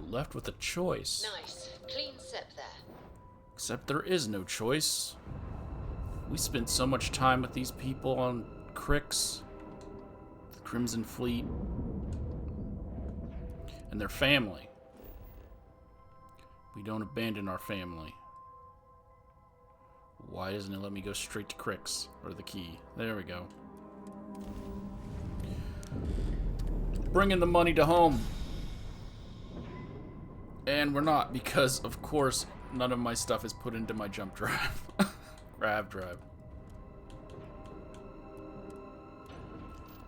We're left with a choice. Nice. Clean sip there. Except there is no choice. We spent so much time with these people on Crix, the Crimson Fleet, and their family. We don't abandon our family. Why doesn't it let me go straight to Crix? Or the key. There we go. Bringing the money to home. And we're not, because, of course, none of my stuff is put into my jump drive. Grav drive.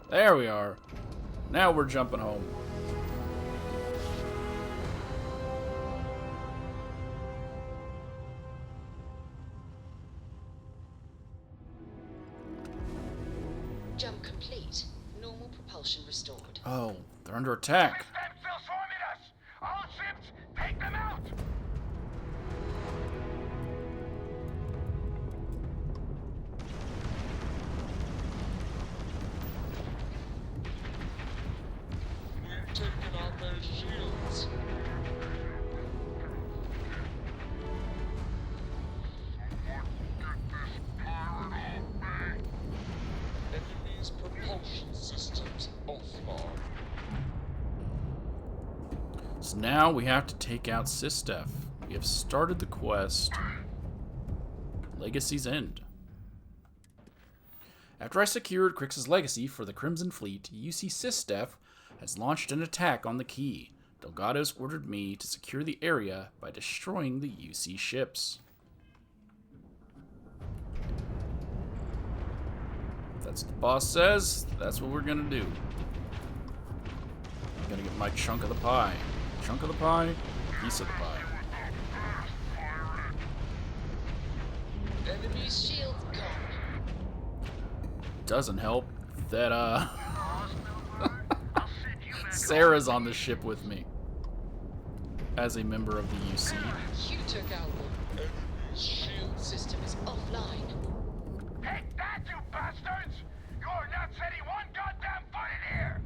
There we are. Now we're jumping home. Jump complete. Normal propulsion restored. Oh, they're under attack. Them still swarming us! All ships, take them out! We've taken out their shields. Enemy's propulsion systems offline. So now we have to take out Sistef. We have started the quest. Legacy's End. After I secured Crix's legacy for the Crimson Fleet, UC Sistef has launched an attack on the key. Delgado's ordered me to secure the area by destroying the UC ships. That's what the boss says. That's what we're gonna do. I'm gonna get my chunk of the pie. Chunk of the pie, piece of the pie. Enemy's shield gone. Doesn't help that Sarah's on the ship with me as a member of the UC. You took out one. Enemy's shield System is offline. Take that, you bastards! You're not setting one goddamn foot in here!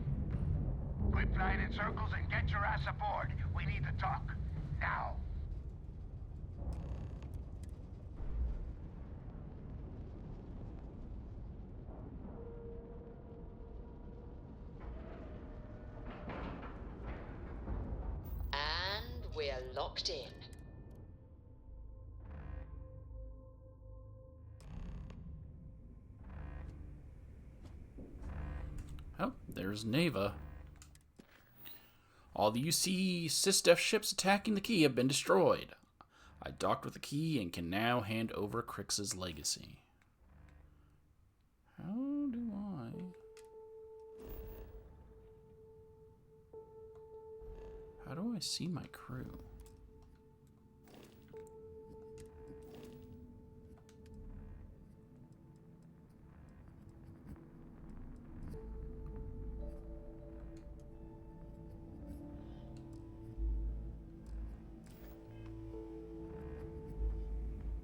Quit flying in circles and get your ass aboard. We need to talk. Now. And we're locked in. Oh, there's Neva. All the UC Sistef ships attacking the key have been destroyed. I docked with the key and can now hand over Crix's legacy. How do I... How do I see my crew?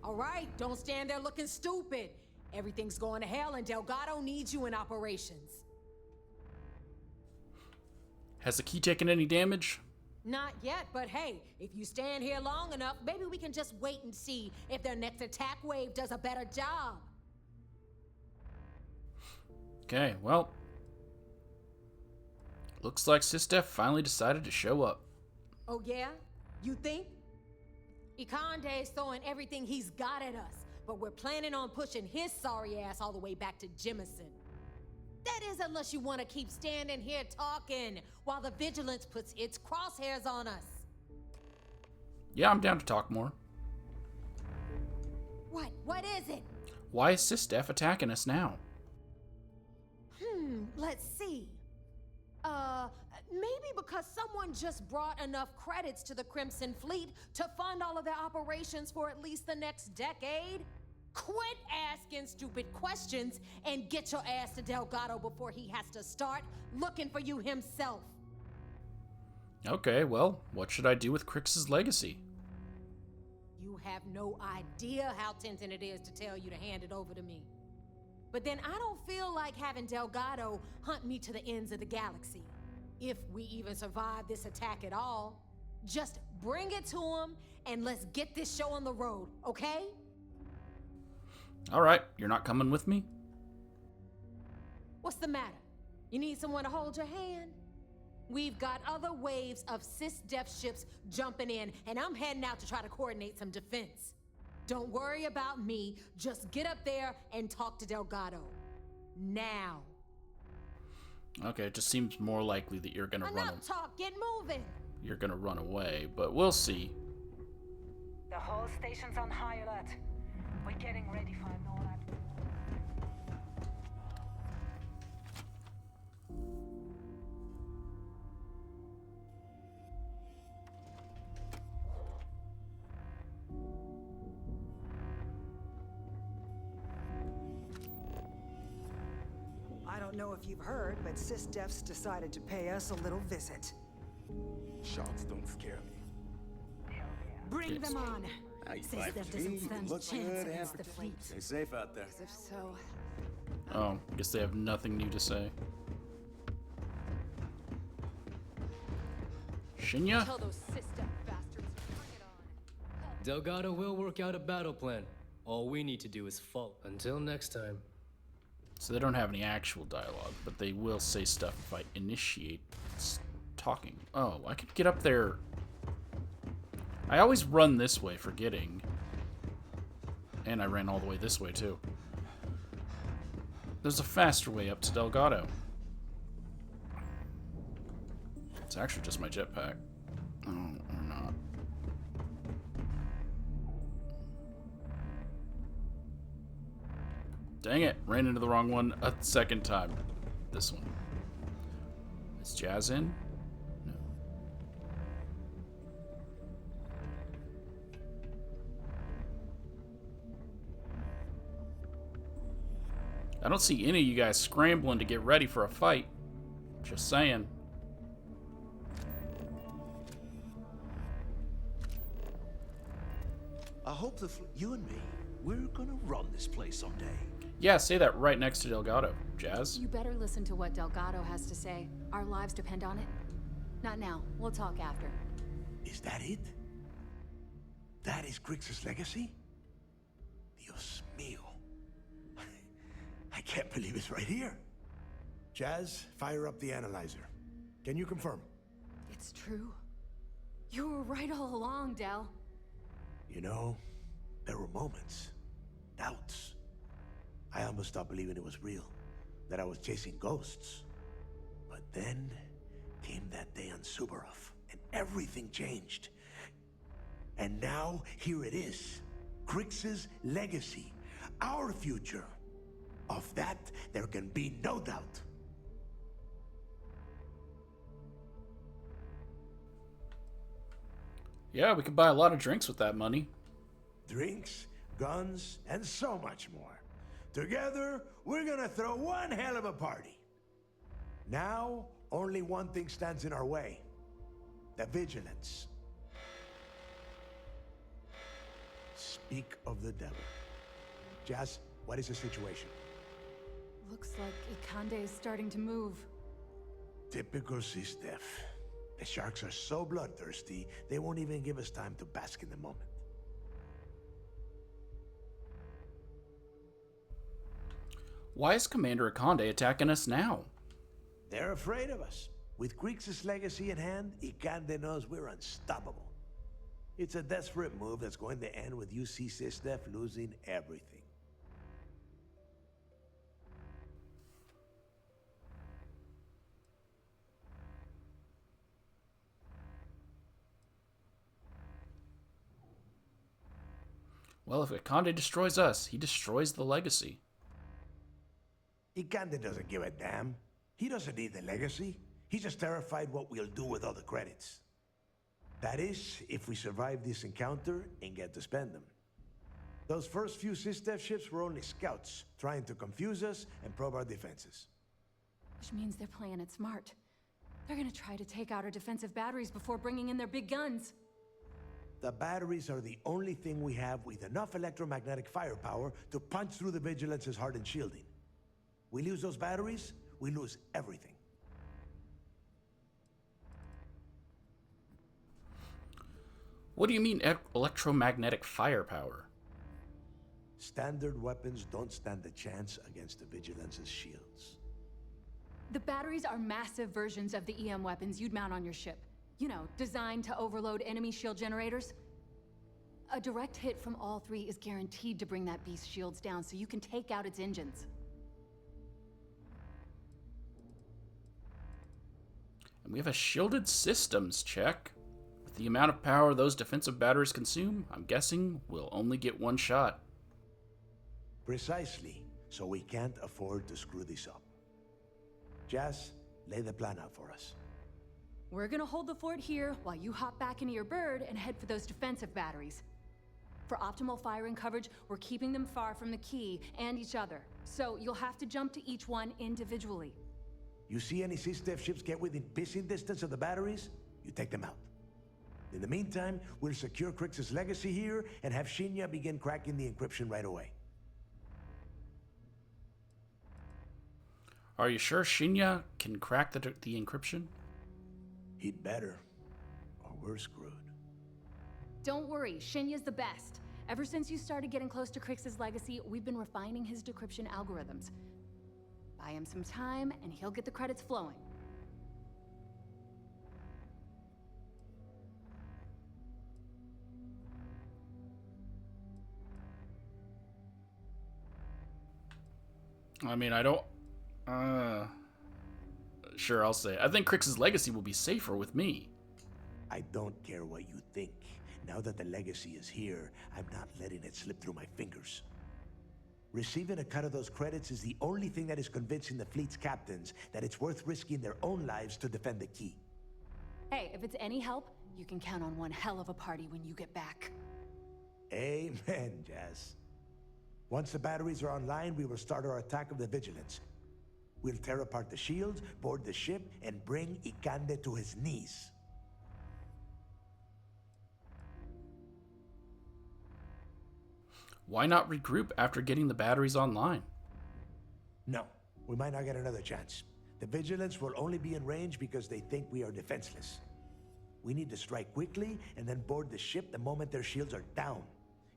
All right, don't stand there looking stupid. Everything's going to hell and Delgado needs you in operations. Has the key taken any damage? Not yet, but hey, if you stand here long enough, maybe we can just wait and see if their next attack wave does a better job. Okay, well. Looks like Sistef finally decided to show up. Oh yeah? You think? Ikande's throwing everything he's got at us, but we're planning on pushing his sorry ass all the way back to Jemison. That is unless you want to keep standing here talking while the Vigilance puts its crosshairs on us. Yeah, I'm down to talk more. What is it? Why is Sistef attacking us now? Let's see. Maybe because someone just brought enough credits to the Crimson Fleet to fund all of their operations for at least the next decade. Quit asking stupid questions and get your ass to Delgado before he has to start looking for you himself. Okay, well, what should I do with Crix's legacy? You have no idea how tempting it is to tell you to hand it over to me. But then I don't feel like having Delgado hunt me to the ends of the galaxy. If we even survive this attack at all. Just bring it to him, and let's get this show on the road, okay? All right, you're not coming with me? What's the matter? You need someone to hold your hand? We've got other waves of cis-def ships jumping in, and I'm heading out to try to coordinate some defense. Don't worry about me. Just get up there and talk to Delgado. Now. Okay, it just seems more likely that you're gonna Enough talk, get moving! You're gonna run away, but we'll see. The whole station's on high alert. We're getting ready for a NORAD. I don't know if you've heard, but SysDef's decided to pay us a little visit. Sharks don't scare me. Bring them on! How you SysDef doesn't stand a chance against the fleet. Stay safe out there. If so, Oh, guess they have nothing new to say. Shinya? Tell those SysDef bastards to bring it on. Delgado will work out a battle plan. All we need to do is follow. Until next time. So they don't have any actual dialogue, but they will say stuff if I initiate talking. Oh, I could get up there. I always run this way, forgetting. And I ran all the way this way, too. There's a faster way up to Delgado. It's actually just my jetpack. Oh, or not. Dang it, ran into the wrong one a second time. This one. Is Jazz in? No. I don't see any of you guys scrambling to get ready for a fight. Just saying. I hope you and me, we're gonna run this place someday. Yeah, say that right next to Delgado, Jazz. You better listen to what Delgado has to say. Our lives depend on it. Not now. We'll talk after. Is that it? That is Grix's legacy? Dios mío. I can't believe it's right here. Jazz, fire up the analyzer. Can you confirm? It's true. You were right all along, Del. You know, there were moments, doubts. I almost stopped believing it was real, that I was chasing ghosts. But then came that day on Subarov, and everything changed. And now, here it is. Grix's legacy. Our future. Of that, there can be no doubt. Yeah, we could buy a lot of drinks with that money. Drinks, guns, and so much more. Together, we're gonna throw one hell of a party. Now, only one thing stands in our way. The vigilance. Speak of the devil. Jazz, what is the situation? Looks like Ikande is starting to move. Typical SysDef. The sharks are so bloodthirsty, they won't even give us time to bask in the moment. Why is Commander Ikande attacking us now? They're afraid of us. With Grix's legacy in hand, Ikande knows we're unstoppable. It's a desperate move that's going to end with UC SysDef losing everything. Well, if Ikande destroys us, he destroys the legacy. Ikande doesn't give a damn. He doesn't need the legacy. He's just terrified what we'll do with all the credits. That is, if we survive this encounter and get to spend them. Those first few SysDef ships were only scouts, trying to confuse us and probe our defenses. Which means they're playing it smart. They're gonna try to take out our defensive batteries before bringing in their big guns. The batteries are the only thing we have with enough electromagnetic firepower to punch through the Vigilance's hardened shielding. We lose those batteries, we lose everything. What do you mean electromagnetic firepower? Standard weapons don't stand a chance against the Vigilance's shields. The batteries are massive versions of the EM weapons you'd mount on your ship. You know, designed to overload enemy shield generators. A direct hit from all three is guaranteed to bring that beast's shields down so you can take out its engines. And we have a shielded systems check. With the amount of power those defensive batteries consume, I'm guessing we'll only get one shot. Precisely, so we can't afford to screw this up. Jazz, lay the plan out for us. We're gonna hold the fort here while you hop back into your bird and head for those defensive batteries. For optimal firing coverage, we're keeping them far from the key and each other. So you'll have to jump to each one individually. You see any SysDef ships get within pissing distance of the batteries, you take them out. In the meantime, we'll secure Crix's legacy here and have Shinya begin cracking the encryption right away. Are you sure Shinya can crack the encryption? He'd better, or we're screwed. Don't worry, Shinya's the best. Ever since you started getting close to Crix's legacy, we've been refining his decryption algorithms. Buy him some time, and he'll get the credits flowing. I mean, I don't... Sure, I'll say. I think Crix's legacy will be safer with me. I don't care what you think. Now that the legacy is here, I'm not letting it slip through my fingers. Receiving a cut of those credits is the only thing that is convincing the fleet's captains that it's worth risking their own lives to defend the key. Hey, if it's any help, you can count on one hell of a party when you get back. Amen, Jazz. Once the batteries are online, we will start our attack of the Vigilance. We'll tear apart the shields, board the ship, and bring Ikande to his knees. Why not regroup after getting the batteries online? No, we might not get another chance. The Vigilance will only be in range because they think we are defenseless. We need to strike quickly and then board the ship the moment their shields are down.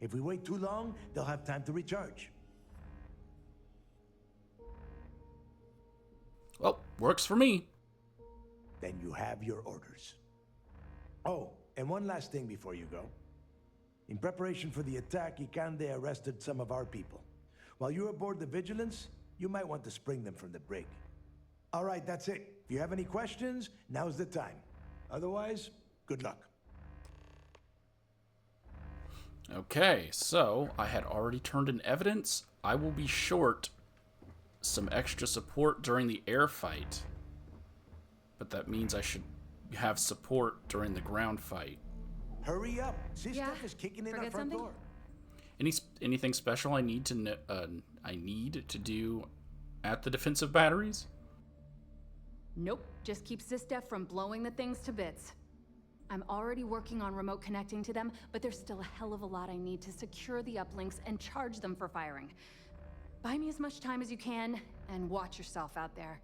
If we wait too long, they'll have time to recharge. Well, works for me. Then you have your orders. Oh, and one last thing before you go. In preparation for the attack, Ikande arrested some of our people. While you're aboard the Vigilance, you might want to spring them from the brig. All right, that's it. If you have any questions, now's the time. Otherwise, good luck. Okay, so I had already turned in evidence. I will be short some extra support during the air fight. But that means I should have support during the ground fight. Hurry up! SysDef is kicking in our front door. Anything special I need to do at the defensive batteries? Nope, just keep SysDef from blowing the things to bits. I'm already working on remote connecting to them, but there's still a hell of a lot I need to secure the uplinks and charge them for firing. Buy me as much time as you can, and watch yourself out there.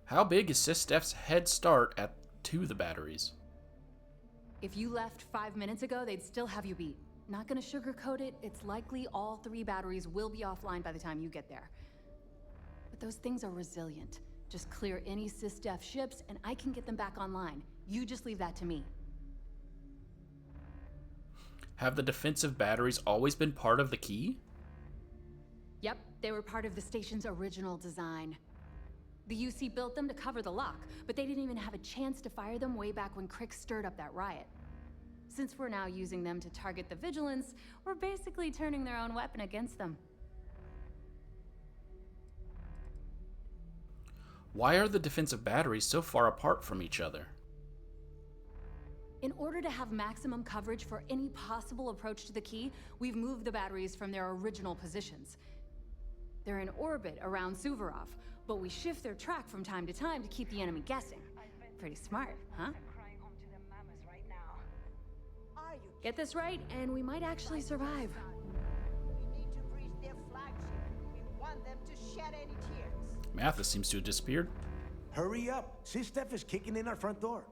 How big is SysDef's head start to the batteries? If you left 5 minutes ago, they'd still have you beat. Not gonna sugarcoat it, it's likely all 3 batteries will be offline by the time you get there. But those things are resilient. Just clear any SysDef ships, and I can get them back online. You just leave that to me. Have the defensive batteries always been part of the key? Yep, they were part of the station's original design. The UC built them to cover the lock, but they didn't even have a chance to fire them way back when Crix stirred up that riot. Since we're now using them to target the Vigilance, we're basically turning their own weapon against them. Why are the defensive batteries so far apart from each other? In order to have maximum coverage for any possible approach to the key, we've moved the batteries from their original positions. They're in orbit around Suvorov, but we shift their track from time to time to keep the enemy guessing. Pretty smart, huh? Get this right, and we might actually survive. We need to reach their flagship. We want them to shed any tears. Mathis seems to have disappeared. Hurry up! SysDef is kicking in our front door.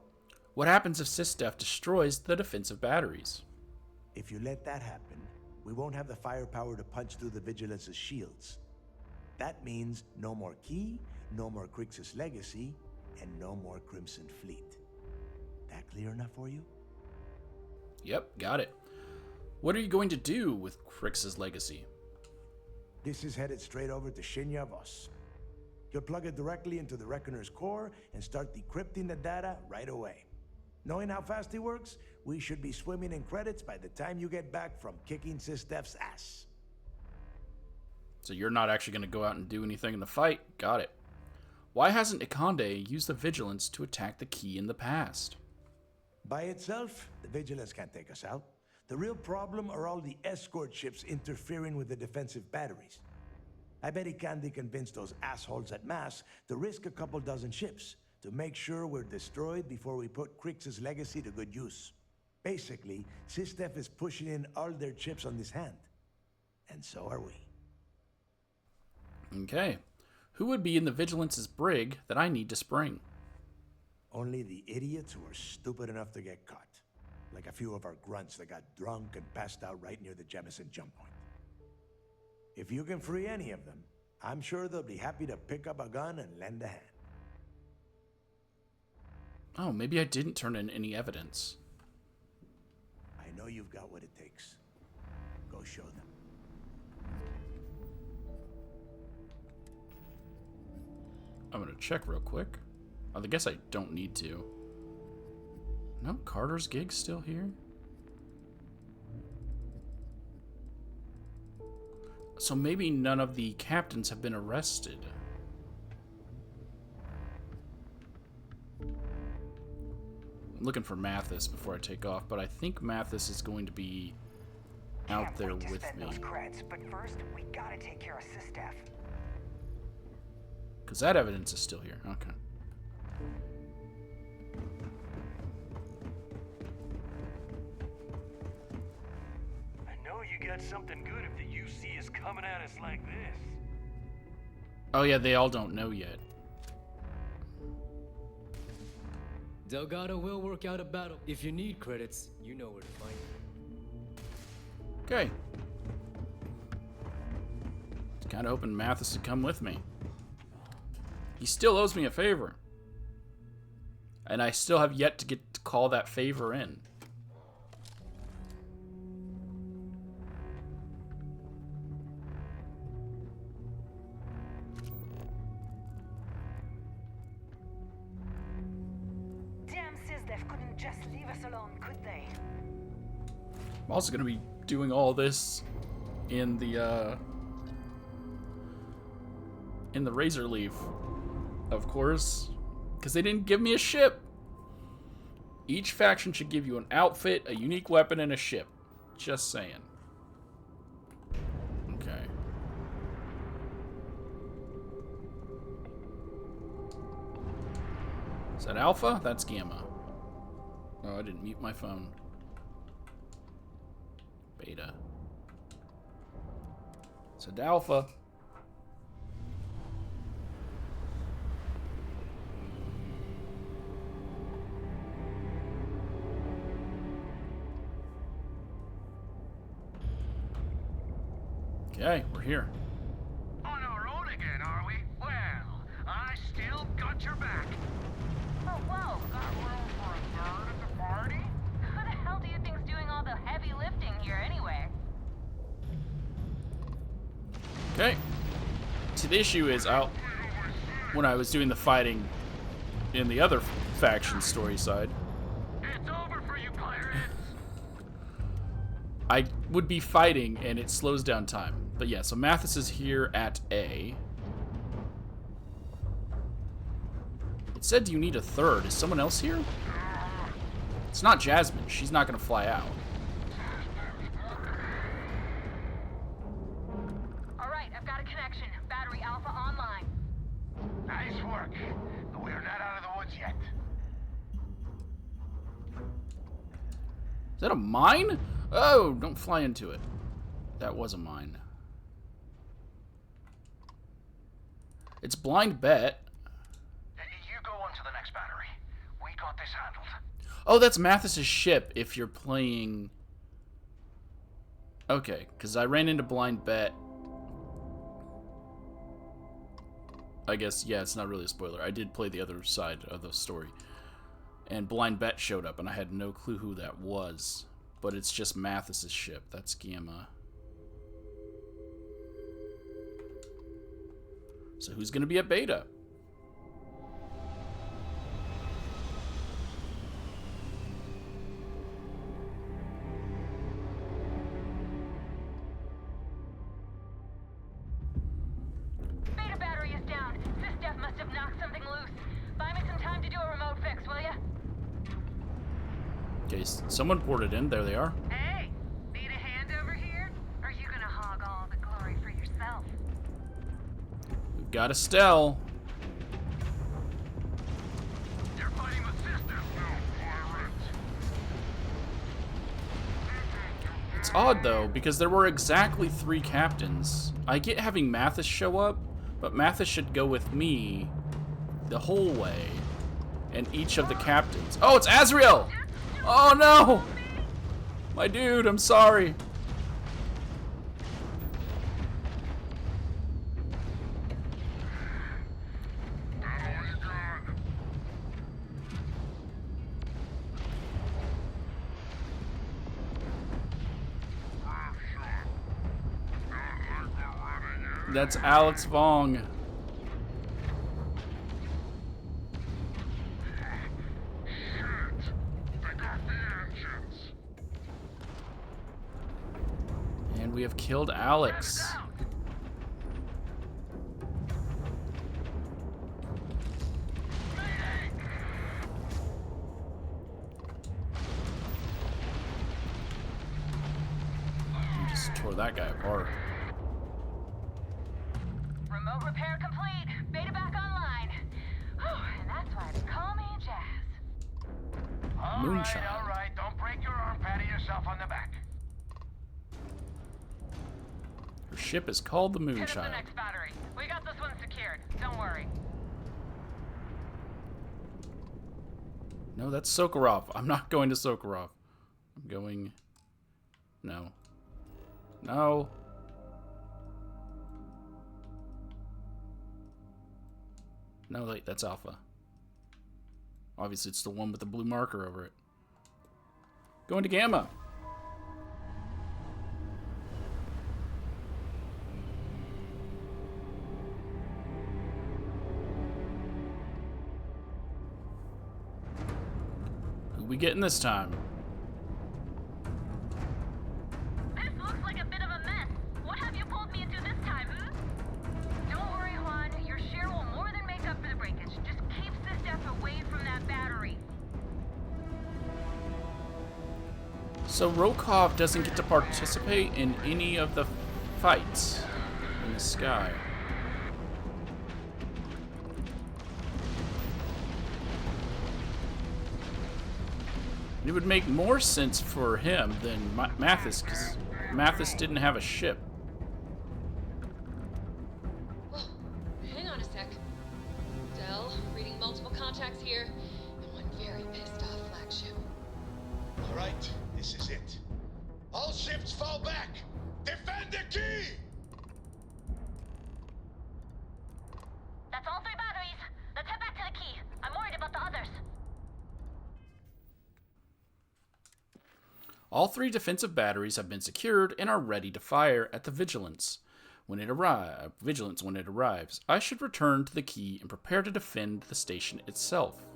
What happens if SysDef destroys the defensive batteries? If you let that happen, we won't have the firepower to punch through the Vigilance's shields. That means no more Key, no more Crixus Legacy, and no more Crimson Fleet. That clear enough for you? Yep, got it. What are you going to do with Crix's Legacy? This is headed straight over to Shinya Voss. You'll plug it directly into the Reckoner's core and start decrypting the data right away. Knowing how fast he works, we should be swimming in credits by the time you get back from kicking SysDef's ass. So you're not actually going to go out and do anything in the fight? Got it. Why hasn't Ikonde used the Vigilance to attack the Key in the past? By itself, the Vigilance can't take us out. The real problem are all the escort ships interfering with the defensive batteries. I bet Ikonde convinced those assholes at Mass to risk a couple dozen ships to make sure we're destroyed before we put Crix's Legacy to good use. Basically, SysDef is pushing in all their chips on this hand. And so are we. Okay. Who would be in the Vigilance's brig that I need to spring? Only the idiots who are stupid enough to get caught. Like a few of our grunts that got drunk and passed out right near the Jemison jump point. If you can free any of them, I'm sure they'll be happy to pick up a gun and lend a hand. Oh, maybe I didn't turn in any evidence. I know you've got what it takes. Go show them. I'm going to check real quick. I guess I don't need to. No, Carter's gig's still here. So maybe none of the captains have been arrested. I'm looking for Mathis before I take off, but I think Mathis is going to be out there with me. Those creds, but first, we gotta take care of SysDef. Because that evidence is still here. Okay. I know you got something good if the UC is coming at us like this. Oh yeah, they all don't know yet. Delgado will work out a battle. If you need credits, you know where to find them. Okay. Just kind of hoping Mathis to come with me. He still owes me a favor. And I still have yet to get to call that favor in. Damn SysDef couldn't just leave us alone, could they? I'm also going to be doing all this in the Razor Leaf, of course, because they didn't give me a ship. Each faction should give you an outfit, a unique weapon, and a ship. Just saying. Okay. Is that Alpha? That's Gamma. Oh, I didn't mute my phone. Beta. Is it Alpha? Okay, we're here. On our own again, are we? Well, I still got your back. Oh, whoa. Got room for a third at the party? Who the hell do you think's doing all the heavy lifting here anyway? Okay. See, the issue is, when I was doing the fighting in the other faction story side, It's over for you pirates. I would be fighting and it slows down time. But yeah, so Mathis is here at A. It said, do you need a third? Is someone else here? It's not Jasmine. She's not going to fly out. All right, I've got a connection. Battery Alpha online. Nice work. But we're not out of the woods yet. Is that a mine? Oh, don't fly into it. That was a mine. It's blind bet. You go on to the next battery. We got this handled. Oh, that's Mathis's ship if you're playing... Okay, because I ran into Blind Bet. I guess, yeah, it's not really a spoiler. I did play the other side of the story. And Blind Bet showed up, and I had no clue who that was. But it's just Mathis's ship. That's Gamma. So who's going to be at Beta? Beta battery is down. Sysdef must have knocked something loose. Buy me some time to do a remote fix, will ya? Okay, someone ported in. There they are. Hey, need a hand over here? Or are you gonna hog all the glory for yourself? We've got Estelle. You're fighting the system now, pirates. It's odd, though, because there were exactly 3 captains. I get having Mathis show up, but Mathis should go with me the whole way. And each of the captains... Oh, it's Azrael! Oh, no! My dude, I'm sorry. That's Alex Vong. And we have killed Alex. We just tore that guy apart. Remote repair complete. Beta back online. Whew, and that's why they call me Jazz. Moonshine. All right. Don't break your arm patting yourself on the back. Her ship is called the Hit up the Moonshine. next battery. We got this one secured. Don't worry. No, that's Sokarov. I'm not going to Sokarov. I'm going... No. No. No, wait, that's Alpha. Obviously, it's the one with the blue marker over it. Going to Gamma. Who we getting this time? This looks like a bit of a mess. What have you pulled me into this time, Don't worry, Juan. Your share will more than make up for the breakage. Just keep Sysdef away from that battery. So Rokov doesn't get to participate in any of the fights in the sky. It would make more sense for him than Mathis, because Mathis didn't have a ship. Oh, hang on a sec. Dell, reading multiple contacts here, and one very pissed off flagship. All right, this is it. All ships fall back! Defend the key! That's all 3 batteries. Let's head back to the key. I'm worried about the others. All 3 defensive batteries have been secured and are ready to fire at the Vigilance when it arrives. I should return to the key and prepare to defend the station itself.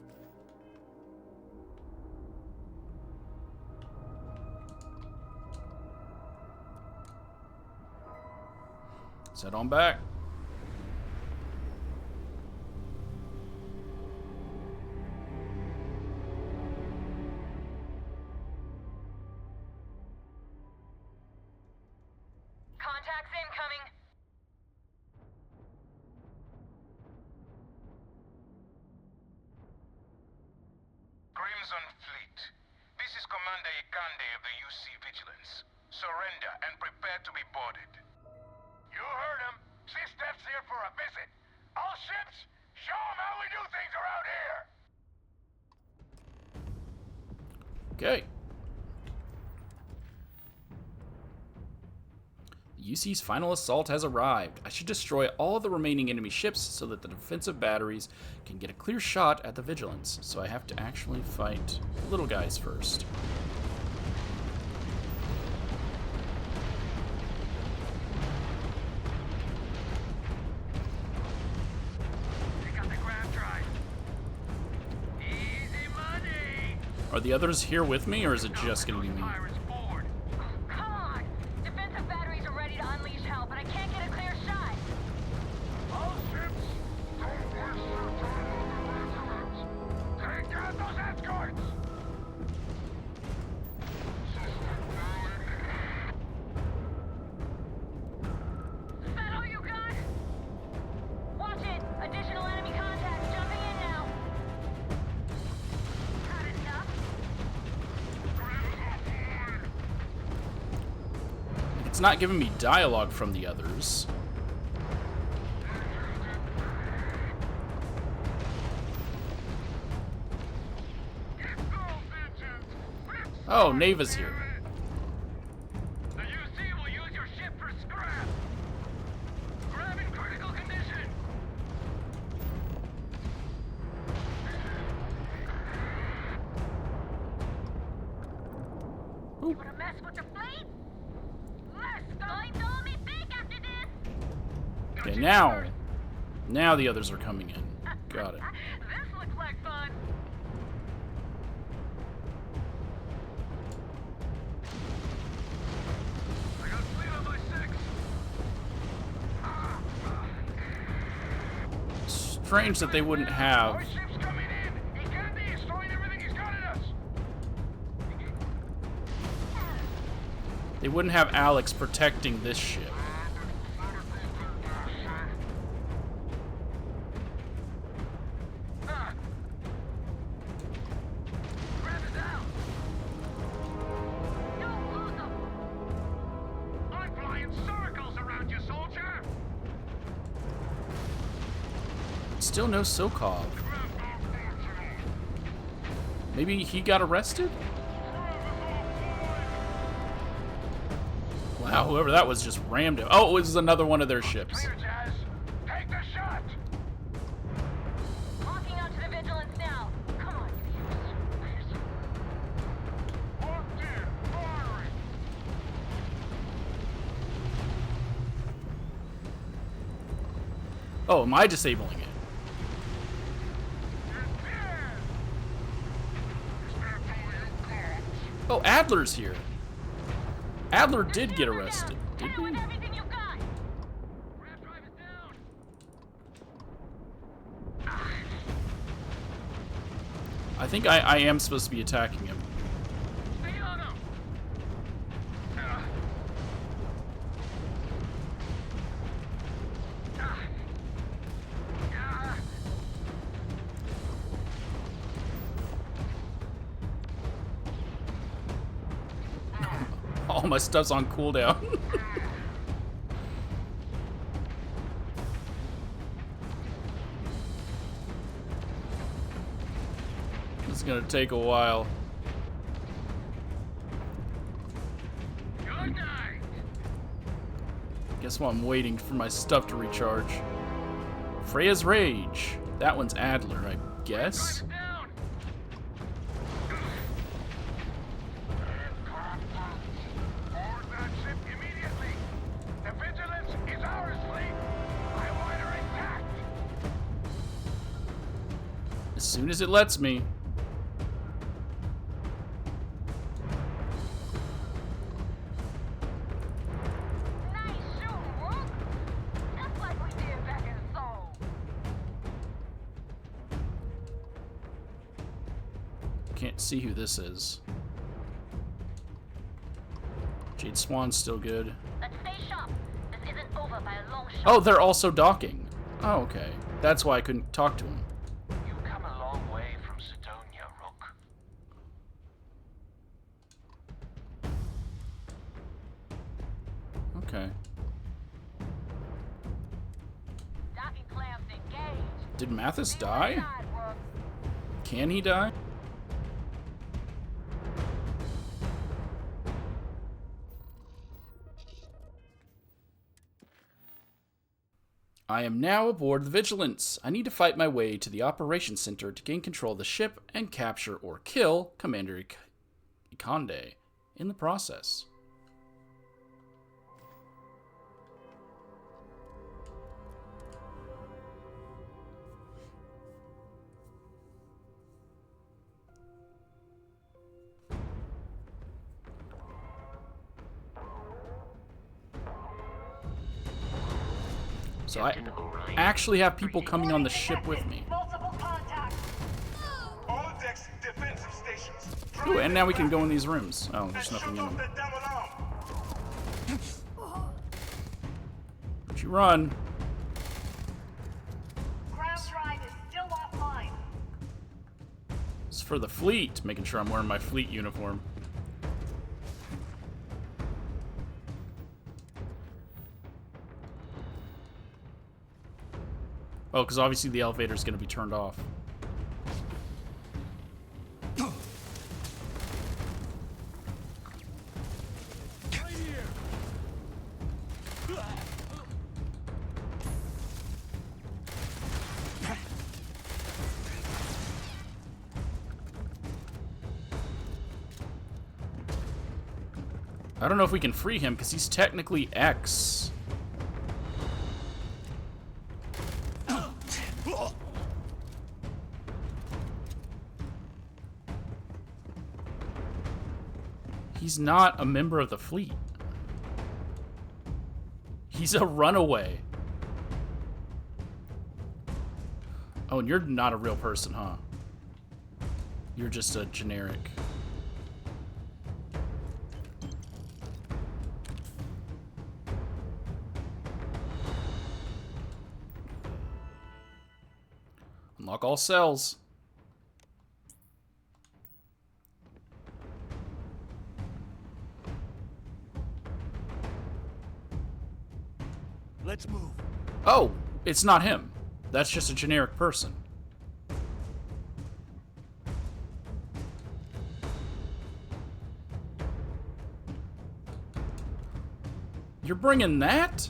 Let's head on back. Contacts incoming. Crimson Fleet. This is Commander Ikande of the UC Vigilance. Surrender and prepare to be boarded. You heard him. Sysdef's here for a visit. All ships, show them how we do things around here. Okay. The UC's final assault has arrived. I should destroy all the remaining enemy ships so that the defensive batteries can get a clear shot at the Vigilance. So I have to actually fight little guys first. Are the others here with me, or is it just gonna be me? Come on! Defensive batteries are ready to unleash hell, but I can't get a clear shot. All ships, don't waste your time on the regiments. Take out those escorts! Is that all you got? Watch it! Additional enemy contacts jumping in now. Had enough? It's not giving me dialogue from the others. Oh, Neva's here. The UC will use your ship for scrap. Grab in critical condition. You wanna mess with the fleet? Let's go! Going to me big after this! Okay, now the others are coming in. Got it. This looks like fun! I got fleet on my six. Strange that they wouldn't have. More ships coming in. He can't be destroying everything he's got in us. They wouldn't have Alex protecting this ship. Grab it down. Don't lose them! I'm flying circles around you, soldier. Still no Sokov. Maybe he got arrested? Wow, whoever that was just rammed him. Oh, it was another one of their ships. Clear, Jazz. Take the shot. Locking onto the Vigilance now. Come on, you Locked in. Firing. Oh, am I disabling it? Oh, Adler's here. Adler did get arrested, did he? everything you got! Drive it down. I think I am supposed to be attacking him. Stay on him. All my stuff's on cooldown. It's gonna take a while. Good night. Guess while I'm waiting for my stuff to recharge. Freya's Rage. That one's Adler, I guess. Down. Board that ship immediately. The Vigilance is ours, fleet. I want her intact. As soon as it lets me. Nice shooting, Rook! Just like we did back in Seoul. Can't see who this is. Jade Swan's still good. Let's stay sharp. This isn't over by a long shot. Oh, they're also docking. Oh, okay. That's why I couldn't talk to him. You come a long way from Sidonia, Rook. Okay. Docking clamps engaged. Did Mathis die? Side, Rook. Can he die? I am now aboard the Vigilance. I need to fight my way to the operations center to gain control of the ship and capture or kill Commander Ikande in the process. So I actually have people coming on the ship with me. Multiple contacts. All decks, defensive stations. Ooh, and now we can go in these rooms. Oh, there's nothing in them. Don't you run. Ground drive is still offline. It's for the fleet, making sure I'm wearing my fleet uniform. Oh, because obviously the elevator's going to be turned off. I don't know if we can free him because he's technically X. He's not a member of the fleet. He's a runaway. Oh, and you're not a real person, huh? You're just a generic. Unlock all cells. Let's move. Oh, it's not him. That's just a generic person. You're bringing that?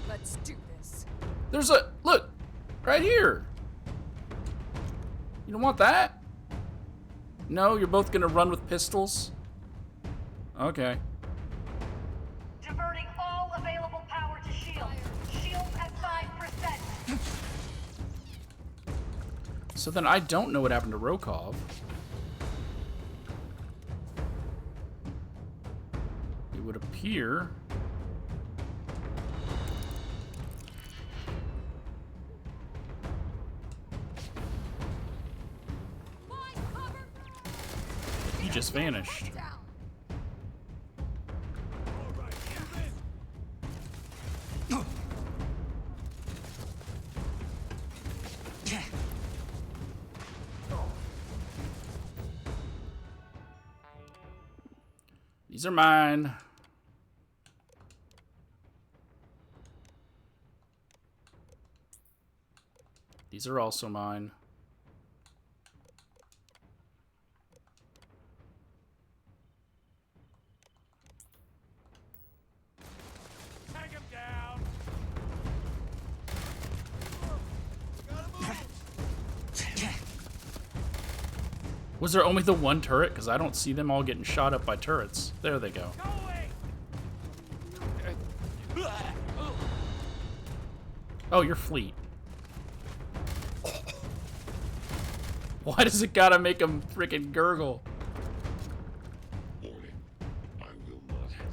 Let's do this. There's a... Look! Right here! You don't want that? No, you're both gonna run with pistols? Okay. Diverting all available power to shields. Shields at 5%. So then I don't know what happened to Rokov. It would appear... He just vanished. These are mine. These are also mine. Take him down. Was there only the one turret? Because I don't see them all getting shot up by turrets. There they go. Oh, you're fleet. Why does it gotta make him freaking gurgle?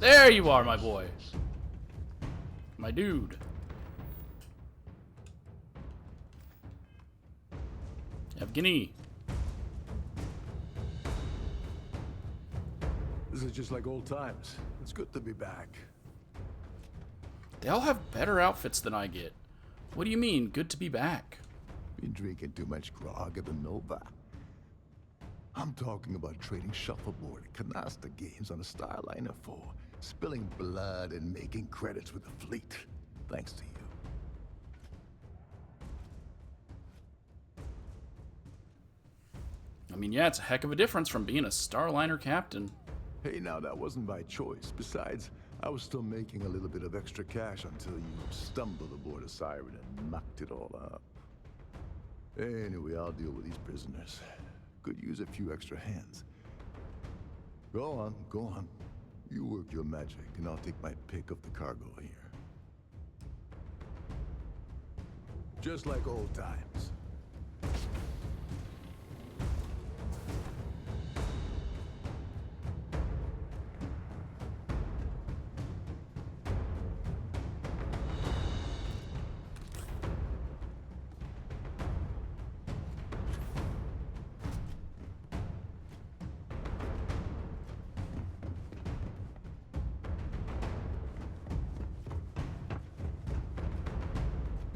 There you are, my boy. My dude. Evgeny. This is just like old times. It's good to be back. They all have better outfits than I get. What do you mean, good to be back? Been drinking too much grog at the Nova. I'm talking about trading shuffleboard and canasta games on a Starliner 4, spilling blood and making credits with the fleet. Thanks to you. I mean, yeah, it's a heck of a difference from being a Starliner captain. Hey, now that wasn't by choice. Besides, I was still making a little bit of extra cash until you stumbled aboard a siren and mucked it all up. Anyway, I'll deal with these prisoners. Could use a few extra hands. Go on, go on. You work your magic, and I'll take my pick of the cargo here. Just like old times.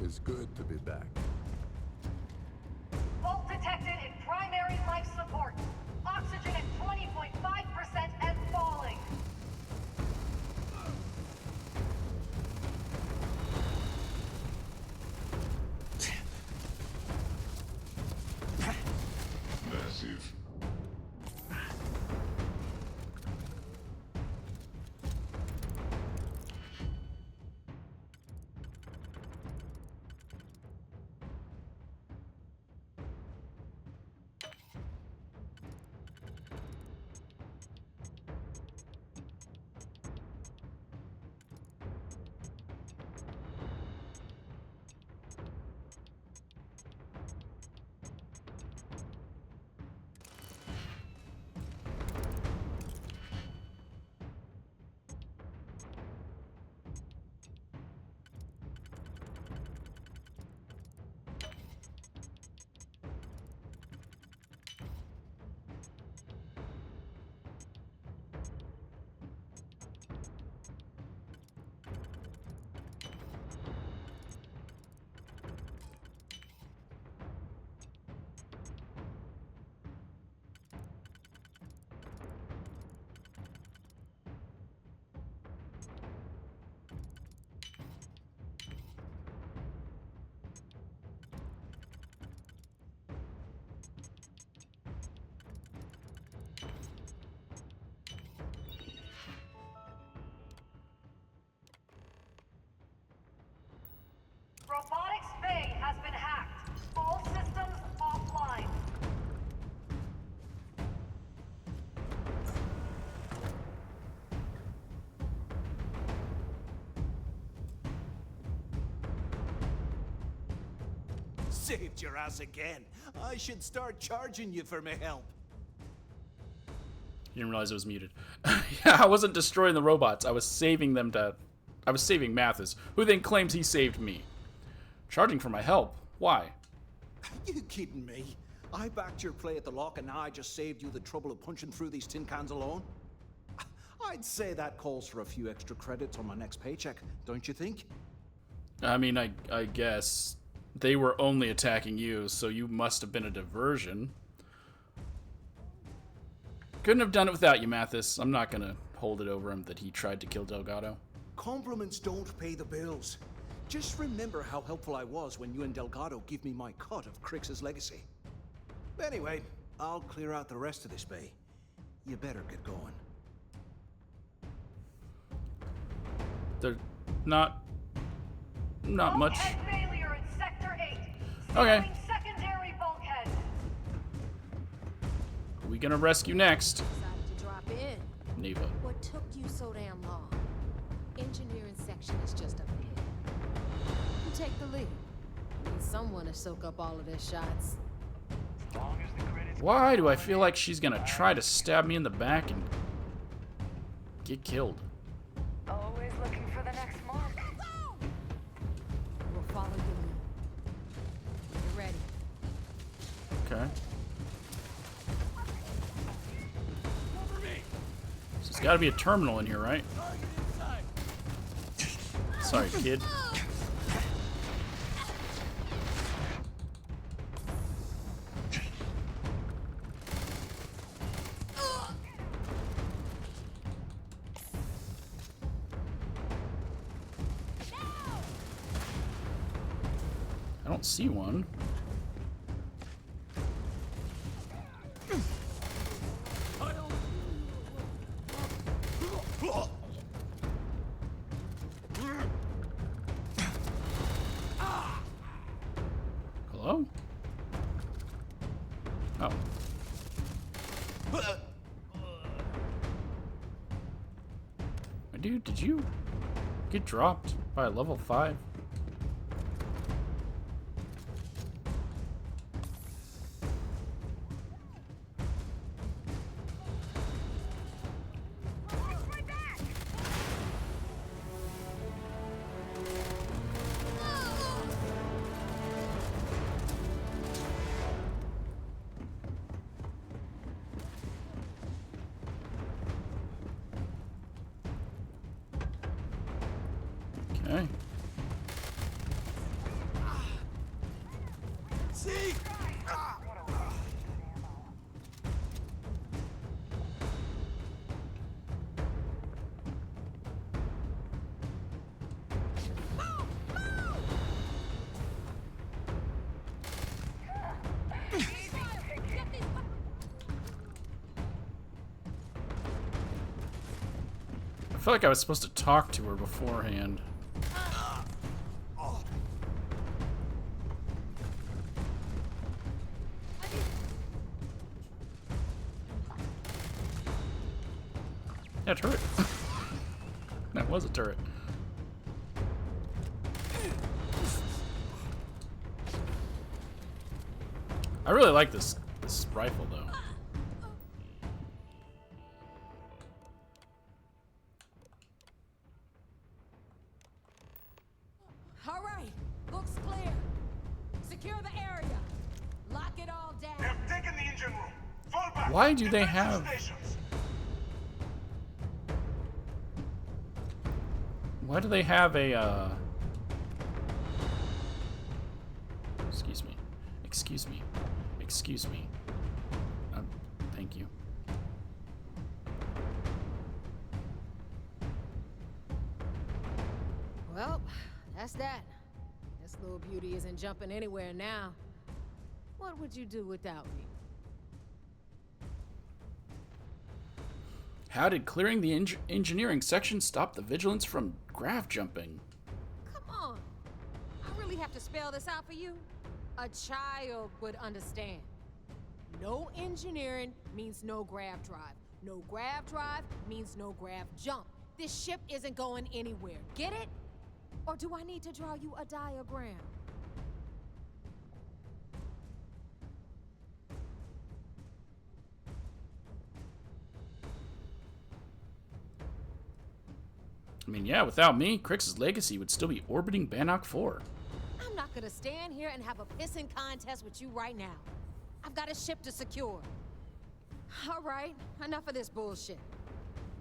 It's good to be back. Fault detected in primary life support. Oxygen at 20.5% and falling. Massive. Robotics Bay has been hacked. All systems offline. Saved your ass again. I should start charging you for my help. You didn't realize it was muted. Yeah, I wasn't destroying the robots. I was saving them to... I was saving Mathis, who then claims he saved me. Charging for my help? Why? You kidding me? I backed your play at the lock and now I just saved you the trouble of punching through these tin cans alone? I'd say that calls for a few extra credits on my next paycheck, don't you think? I mean, I guess they were only attacking you, so you must have been a diversion. Couldn't have done it without you, Mathis. I'm not gonna hold it over him that he tried to kill Delgado. Compliments don't pay the bills. Just remember how helpful I was when you and Delgado give me my cut of Crix's legacy. Anyway, I'll clear out the rest of this bay. You better get going. They're not much. Bulkhead failure in Sector 8. Okay. Scanning secondary bulkhead. Who are we gonna rescue next? Decided to drop in. Neva. What took you so damn long? Engineering section is just up ahead. You take the lead. Need someone to soak up all of their shots. Why do I feel like she's gonna try to stab me in the back and get killed? Always looking for the next mark. We'll follow your lead. You ready? Okay. So there's gotta be a terminal in here, right? Sorry, kid. I don't see one. My dude, did you get dropped by a level 5? Okay. See? I feel like I was supposed to talk to her beforehand. Yeah, turret. That was a turret. I really like this rifle though. All right, looks clear. Secure the area. Lock it all down. They have taken the engine room. Fall back. Why do they have... Why do they have a, Excuse me. Excuse me. Excuse me. Thank you. Well, that's that. This little beauty isn't jumping anywhere now. What would you do without me? How did clearing the engineering section stop the vigilance from grav jumping? Come on. I really have to spell this out for you? A child would understand. No engineering means no grav drive. No grav drive means no grav jump. This ship isn't going anywhere. Get it? Or do I need to draw you a diagram? I mean, yeah, without me, Crix's legacy would still be orbiting Bannock 4. I'm not gonna stand here and have a pissing contest with you right now. I've got a ship to secure. All right, enough of this bullshit.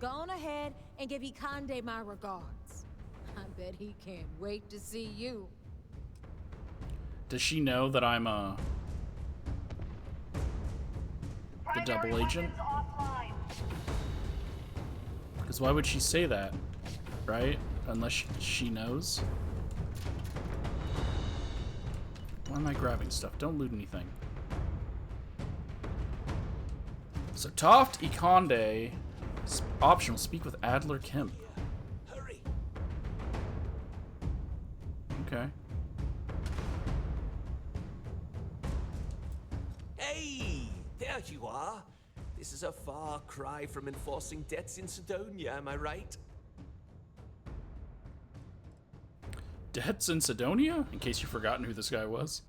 Go on ahead and give Ikande my regards. I bet he can't wait to see you. Does she know that I'm the double agent? Because why would she say that, right? Unless she knows. Why am I grabbing stuff? Don't loot anything. So Toft, Ikande, optional, speak with Adler Kemp. Hurry. Okay. Hey, there you are. This is a far cry from enforcing debts in Sidonia, am I right? Debts in Sidonia? In case you've forgotten who this guy was.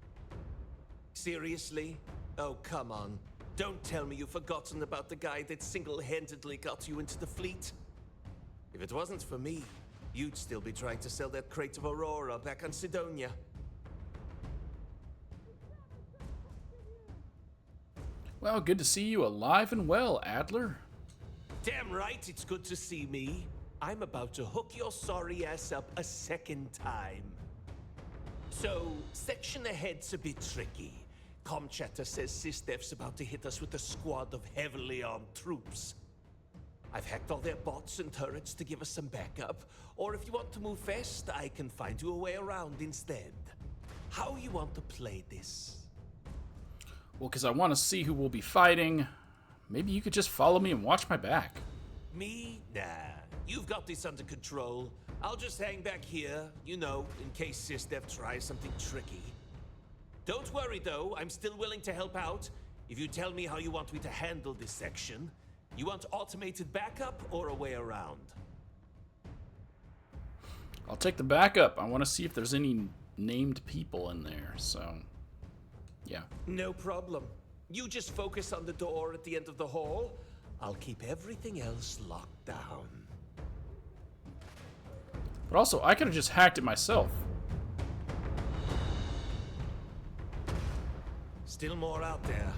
Seriously? Oh, come on. Don't tell me you've forgotten about the guy that single-handedly got you into the fleet. If it wasn't for me, you'd still be trying to sell that crate of Aurora back on Sidonia. Well, good to see you alive and well, Adler. Damn right, it's good to see me. I'm about to hook your sorry ass up a second time. So, section ahead's a bit tricky. Comm chatter says SysDef's about to hit us with a squad of heavily armed troops. I've hacked all their bots and turrets to give us some backup, or if you want to move fast, I can find you a way around instead. How you want to play this? Well, because I want to see who we'll be fighting. Maybe you could just follow me and watch my back. Me? Nah. You've got this under control. I'll just hang back here, you know, in case SysDef tries something tricky. Don't worry, though. I'm still willing to help out. If you tell me how you want me to handle this section, you want automated backup or a way around? I'll take the backup. I want to see if there's any named people in there, so yeah. No problem. You just focus on the door at the end of the hall. I'll keep everything else locked down. But also, I could have just hacked it myself. Still more out there.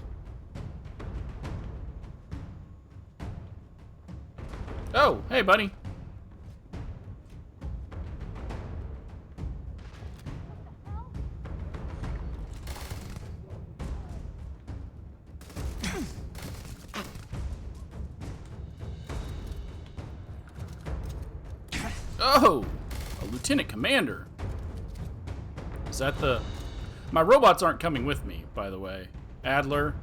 Oh, hey, buddy. Oh, a lieutenant commander. Is that the... My robots aren't coming with me, by the way. Adler.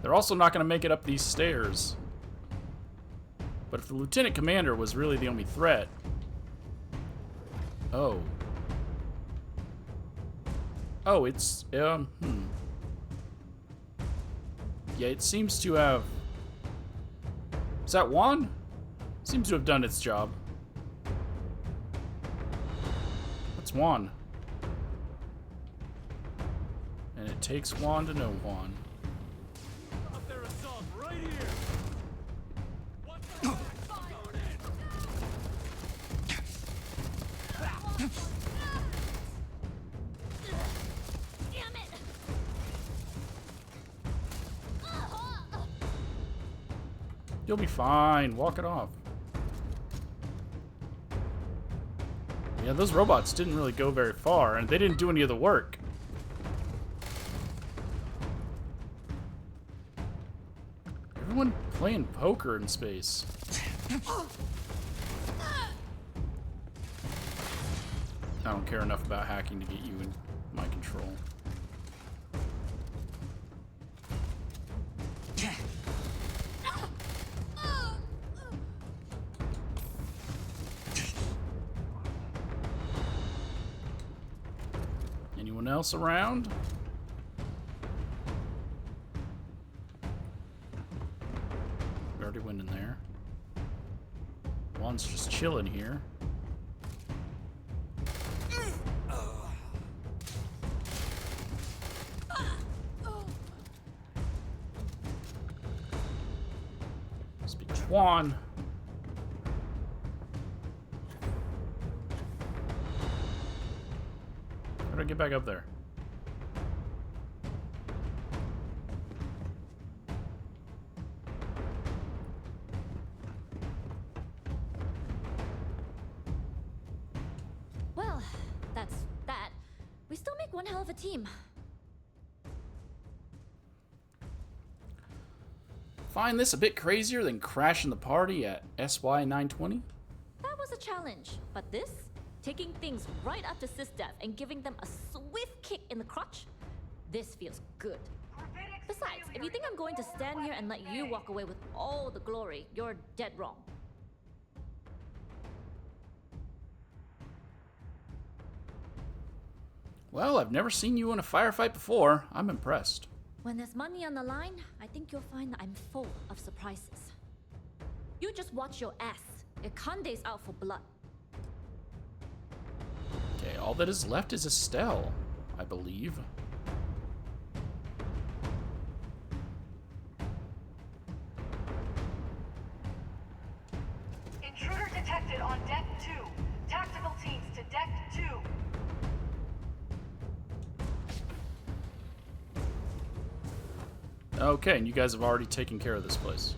They're also not going to make it up these stairs. But if the lieutenant commander was really the only threat... Oh. Oh, it's... Yeah, it seems to have... Is that Juan? Seems to have done its job. That's Juan. And it takes Juan to know Juan. Up there, assault, right here. What the heck? Going in. Damn it! You'll be fine. Walk it off. Yeah, those robots didn't really go very far, and they didn't do any of the work. Everyone playing poker in space. I don't care enough about hacking to get you in my control. Anyone else around? We already went in there. One's just chilling here. Speak Juan. How do I get back up there? Well, that's that. We still make one hell of a team. Find this a bit crazier than crashing the party at SY 920? That was a challenge, but this? Taking things right up to SysDev and giving them a swift kick in the crotch? This feels good. Besides, if you think I'm going to stand here and let you walk away with all the glory, you're dead wrong. Well, I've never seen you in a firefight before. I'm impressed. When there's money on the line, I think you'll find that I'm full of surprises. You just watch your ass. Ikande's out for blood. Okay, all that is left is Estelle, I believe. Intruder detected on deck 2. Tactical teams to deck 2. Okay, and you guys have already taken care of this place.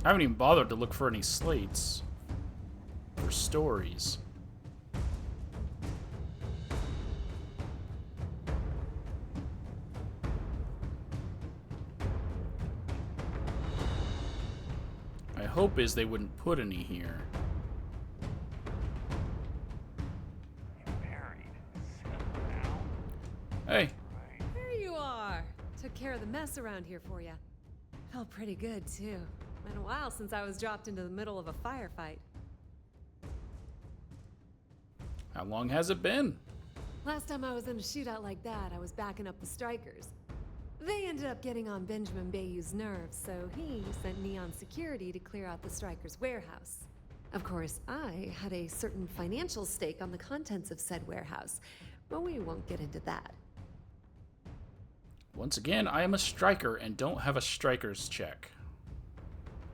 I haven't even bothered to look for any slates or stories. My hope is they wouldn't put any here. Hey. There you are. Took care of the mess around here for you. Felt pretty good, too. Been a while since I was dropped into the middle of a firefight. How long has it been? Last time I was in a shootout like that, I was backing up the strikers. They ended up getting on Benjamin Bayou's nerves, so he sent Neon Security to clear out the strikers' warehouse. Of course, I had a certain financial stake on the contents of said warehouse, but we won't get into that. Once again, I am a striker and don't have a striker's check.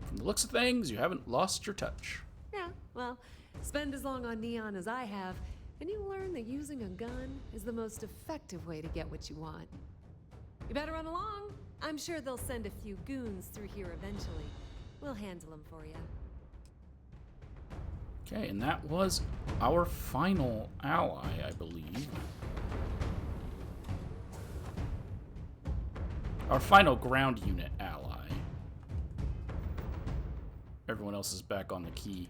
From the looks of things, you haven't lost your touch. Yeah, well, spend as long on Neon as I have, and you learn that using a gun is the most effective way to get what you want. You better run along. I'm sure they'll send a few goons through here eventually. We'll handle them for you. Okay, and that was our final ally, I believe. Our final ground unit ally. Everyone else is back on the key.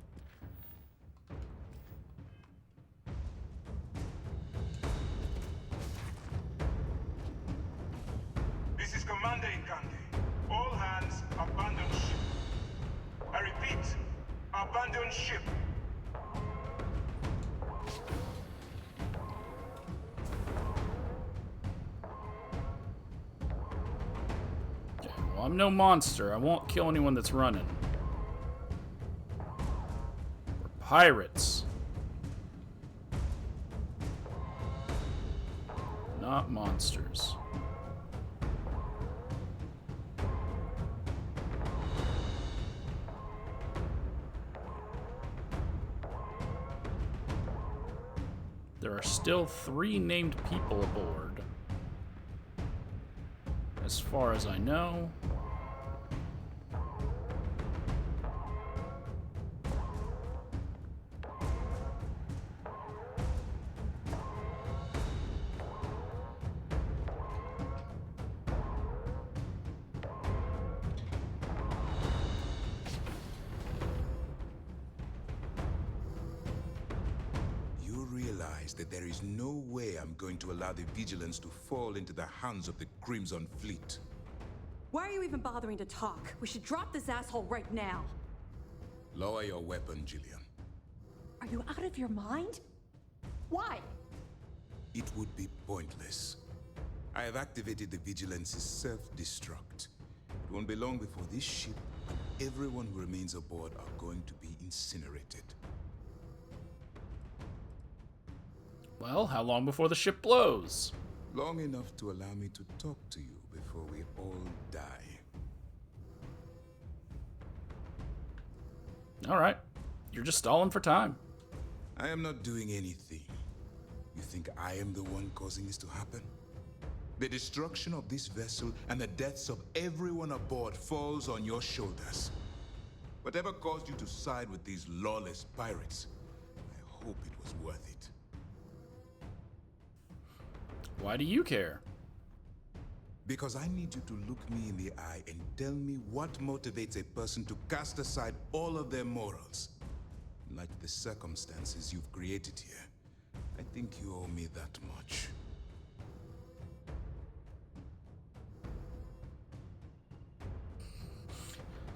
This is Commander Ikande. All hands, abandon ship. I repeat, abandon ship. Okay, well, I'm no monster. I won't kill anyone that's running. We're pirates. Not monsters. There are still 3 named people aboard, as far as I know. That there is no way I'm going to allow the Vigilance to fall into the hands of the Crimson Fleet. Why are you even bothering to talk? We should drop this asshole right now. Lower your weapon, Jillian. Are you out of your mind? Why? It would be pointless. I have activated the Vigilance's self-destruct. It won't be long before this ship and everyone who remains aboard are going to be incinerated. Well, how long before the ship blows? Long enough to allow me to talk to you before we all die. Alright. You're just stalling for time. I am not doing anything. You think I am the one causing this to happen? The destruction of this vessel and the deaths of everyone aboard falls on your shoulders. Whatever caused you to side with these lawless pirates, I hope it was worth it. Why do you care? Because I need you to look me in the eye and tell me what motivates a person to cast aside all of their morals. Like the circumstances you've created here, I think you owe me that much.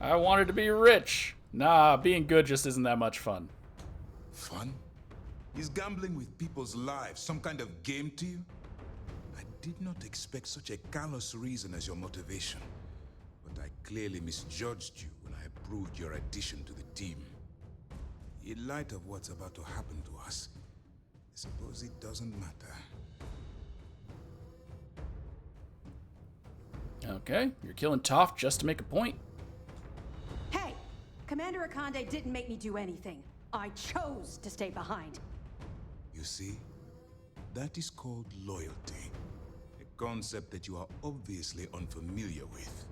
I wanted to be rich. Nah, being good just isn't that much fun. Fun? Is gambling with people's lives some kind of game to you? I did not expect such a callous reason as your motivation, but I clearly misjudged you when I approved your addition to the team. In light of what's about to happen to us, I suppose it doesn't matter. Okay, you're killing Toph just to make a point? Hey! Commander Ikande didn't make me do anything. I chose to stay behind. You see, that is called loyalty. A concept that you are obviously unfamiliar with.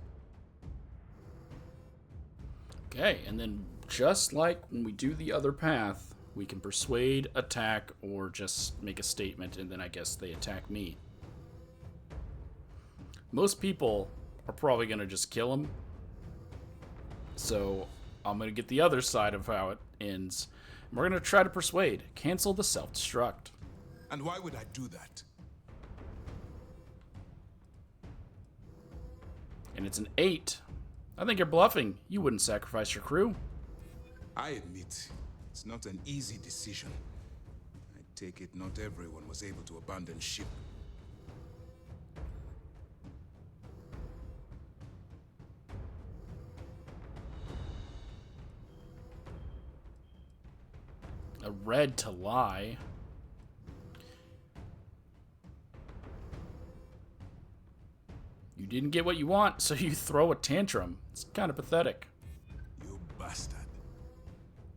Okay, and then just like when we do the other path, we can persuade, attack, or just make a statement, and then I guess they attack me. Most people are probably going to just kill him. So I'm going to get the other side of how it ends. We're going to try to persuade. Cancel the self-destruct. And why would I do that? And it's an 8. I think you're bluffing. You wouldn't sacrifice your crew. I admit, it's not an easy decision. I take it not everyone was able to abandon ship. A red to lie. You didn't get what you want, so you throw a tantrum. It's kind of pathetic. You bastard.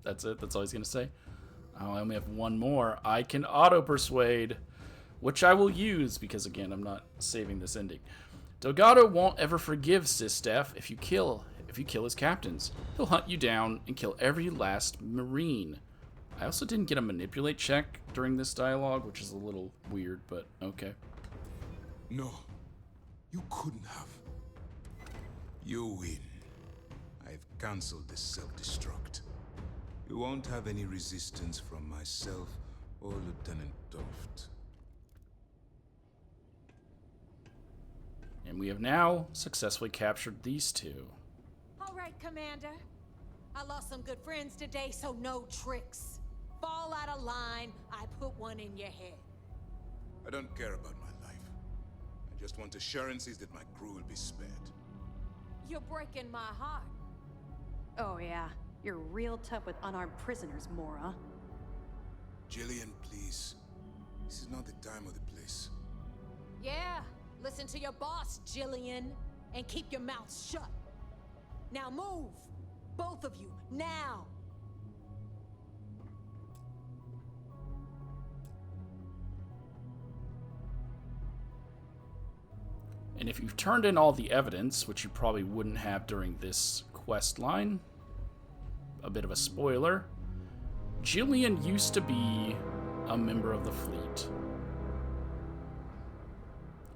That's it? That's all he's going to say? Oh, I only have one more. I can auto-persuade, which I will use because, again, I'm not saving this ending. Delgado won't ever forgive Sistef if you kill his captains. He'll hunt you down and kill every last Marine. I also didn't get a manipulate check during this dialogue, which is a little weird, but okay. No, you couldn't have. You win. I've cancelled this self-destruct. You won't have any resistance from myself or Lieutenant Doft. And we have now successfully captured these two. All right, Commander. I lost some good friends today, so no tricks. Fall out of line, I put one in your head. I don't care about my life. I just want assurances that my crew will be spared. You're breaking my heart. Oh yeah, you're real tough with unarmed prisoners, Mora. Jillian, please. This is not the time or the place. Yeah, listen to your boss, Jillian, and keep your mouth shut. Now move! Both of you, now! And if you've turned in all the evidence, which you probably wouldn't have during this quest line, a bit of a spoiler, Jillian used to be a member of the fleet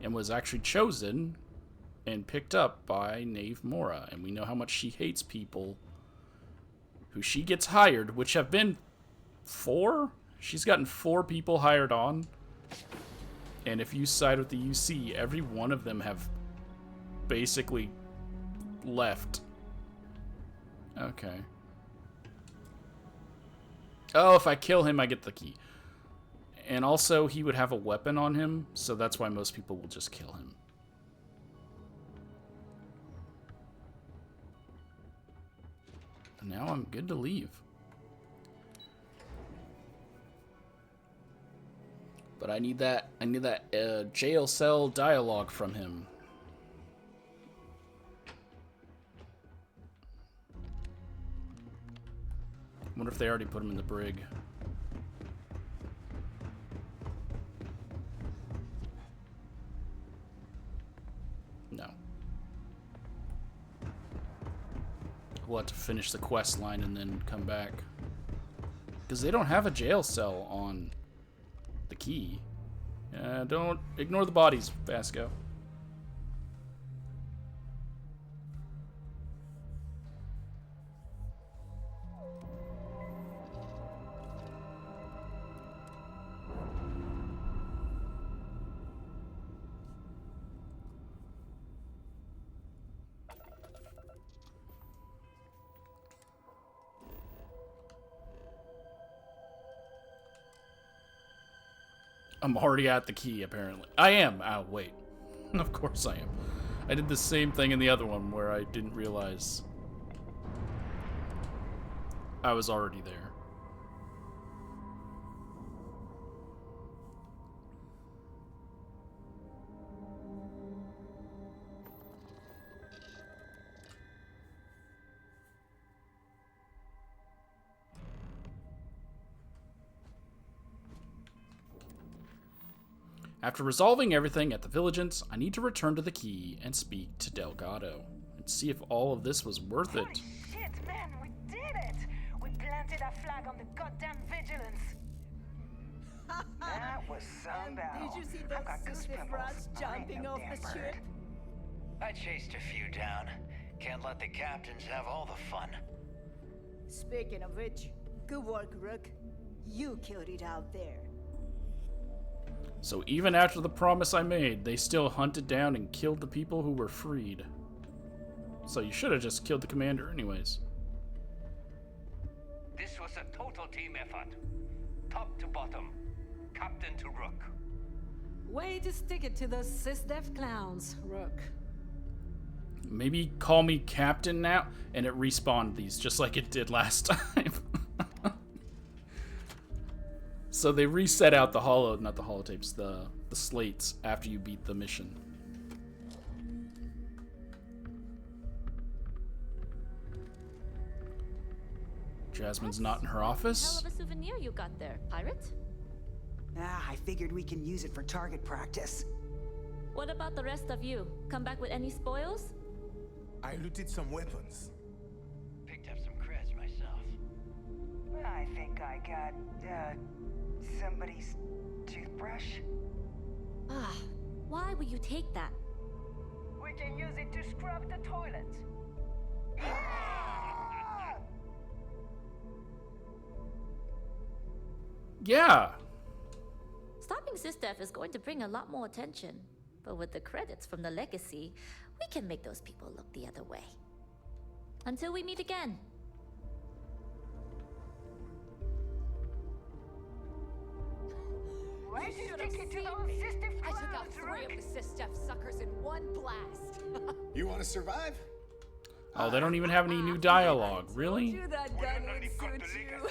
and was actually chosen and picked up by Knave Mora, and we know how much she hates people who she gets hired, which have been 4? She's gotten 4 people hired on. And if you side with the UC, every one of them have basically left. Okay. Oh, if I kill him, I get the key. And also, he would have a weapon on him, so that's why most people will just kill him. And now I'm good to leave. But I need that jail cell dialogue from him. I wonder if they already put him in the brig. No. We'll have to finish the quest line and then come back. Because they don't have a jail cell on the key. Don't ignore the bodies, Vasco. I'm already at the key, apparently. I am. Oh, wait. Of course I am. I did the same thing in the other one where I didn't realize I was already there. After resolving everything at the Vigilance, I need to return to the key and speak to Delgado and see if all of this was worth it. Shit, man, we did it! We planted a flag on the goddamn Vigilance. That was some battle. Did you see I've got those goose frauds pimples. jumping off the ship? I chased a few down. Can't let the captains have all the fun. Speaking of which, good work, Rook. You killed it out there. So even after the promise I made, they still hunted down and killed the people who were freed. So you should have just killed the commander anyways. This was a total team effort. Top to bottom. Captain to Rook. Way to stick it to those sysdef clowns, Rook. Maybe call me Captain now, and it respawned these just like it did last time. So they reset out the not the holotapes, the slates after you beat the mission. Jasmine's not in her office. Hell of a souvenir you got there, pirate. I figured we can use it for target practice. What about the rest of you? Come back with any spoils? I looted some weapons. Picked up some creds myself. I think I got, somebody's toothbrush. Ah, why would you take that? We can use it to scrub the toilet. Yeah. Stopping SysDef is going to bring a lot more attention. But with the credits from the legacy, we can make those people look the other way. Until we meet again. Why should stick it to those SysDef I took out clowns, 3 Rook? of the sysdef suckers in one blast. You want to survive? Oh, they don't even have any new dialogue. Really? You that gun would suit you.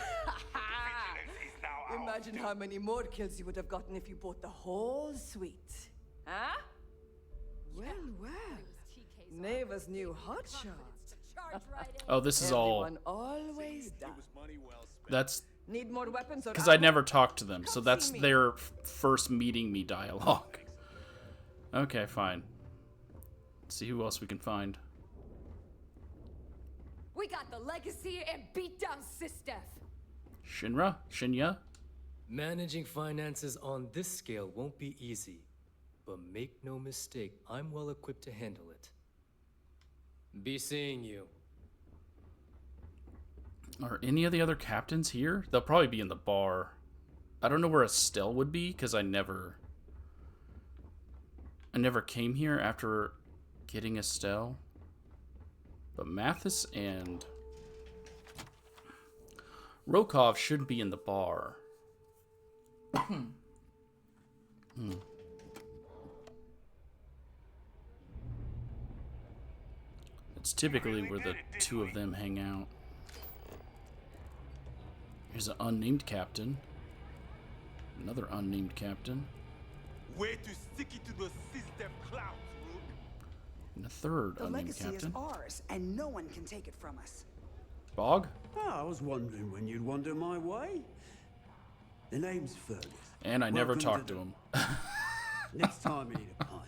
Imagine how many more kills you would have gotten if you bought the whole suite. Huh? Well, well. Neva's new hotshot. Oh, this is all. Everyone always does. That's Need more weapons or because I ammo? never talked to them, so Come that's see me. their first meeting me dialogue. Okay, fine. Let's see who else we can find. We got the legacy and beat down SysDef. Shinya? Managing finances on this scale won't be easy. But make no mistake, I'm well equipped to handle it. Be seeing you. Are any of the other captains here? They'll probably be in the bar. I don't know where Estelle would be because I never came here after getting Estelle. But Mathis and Rokov should be in the bar. It's typically where the two of them hang out. Here's an unnamed captain. Another unnamed captain. Way to stick it to the SysDef clowns, Rook. And a third The unnamed legacy captain. is ours, and no one can take it from us. Bog? Oh, I was wondering when you'd wander my way. The name's Fergus. And I never Welcome talked the- to him. Next time you need a pint.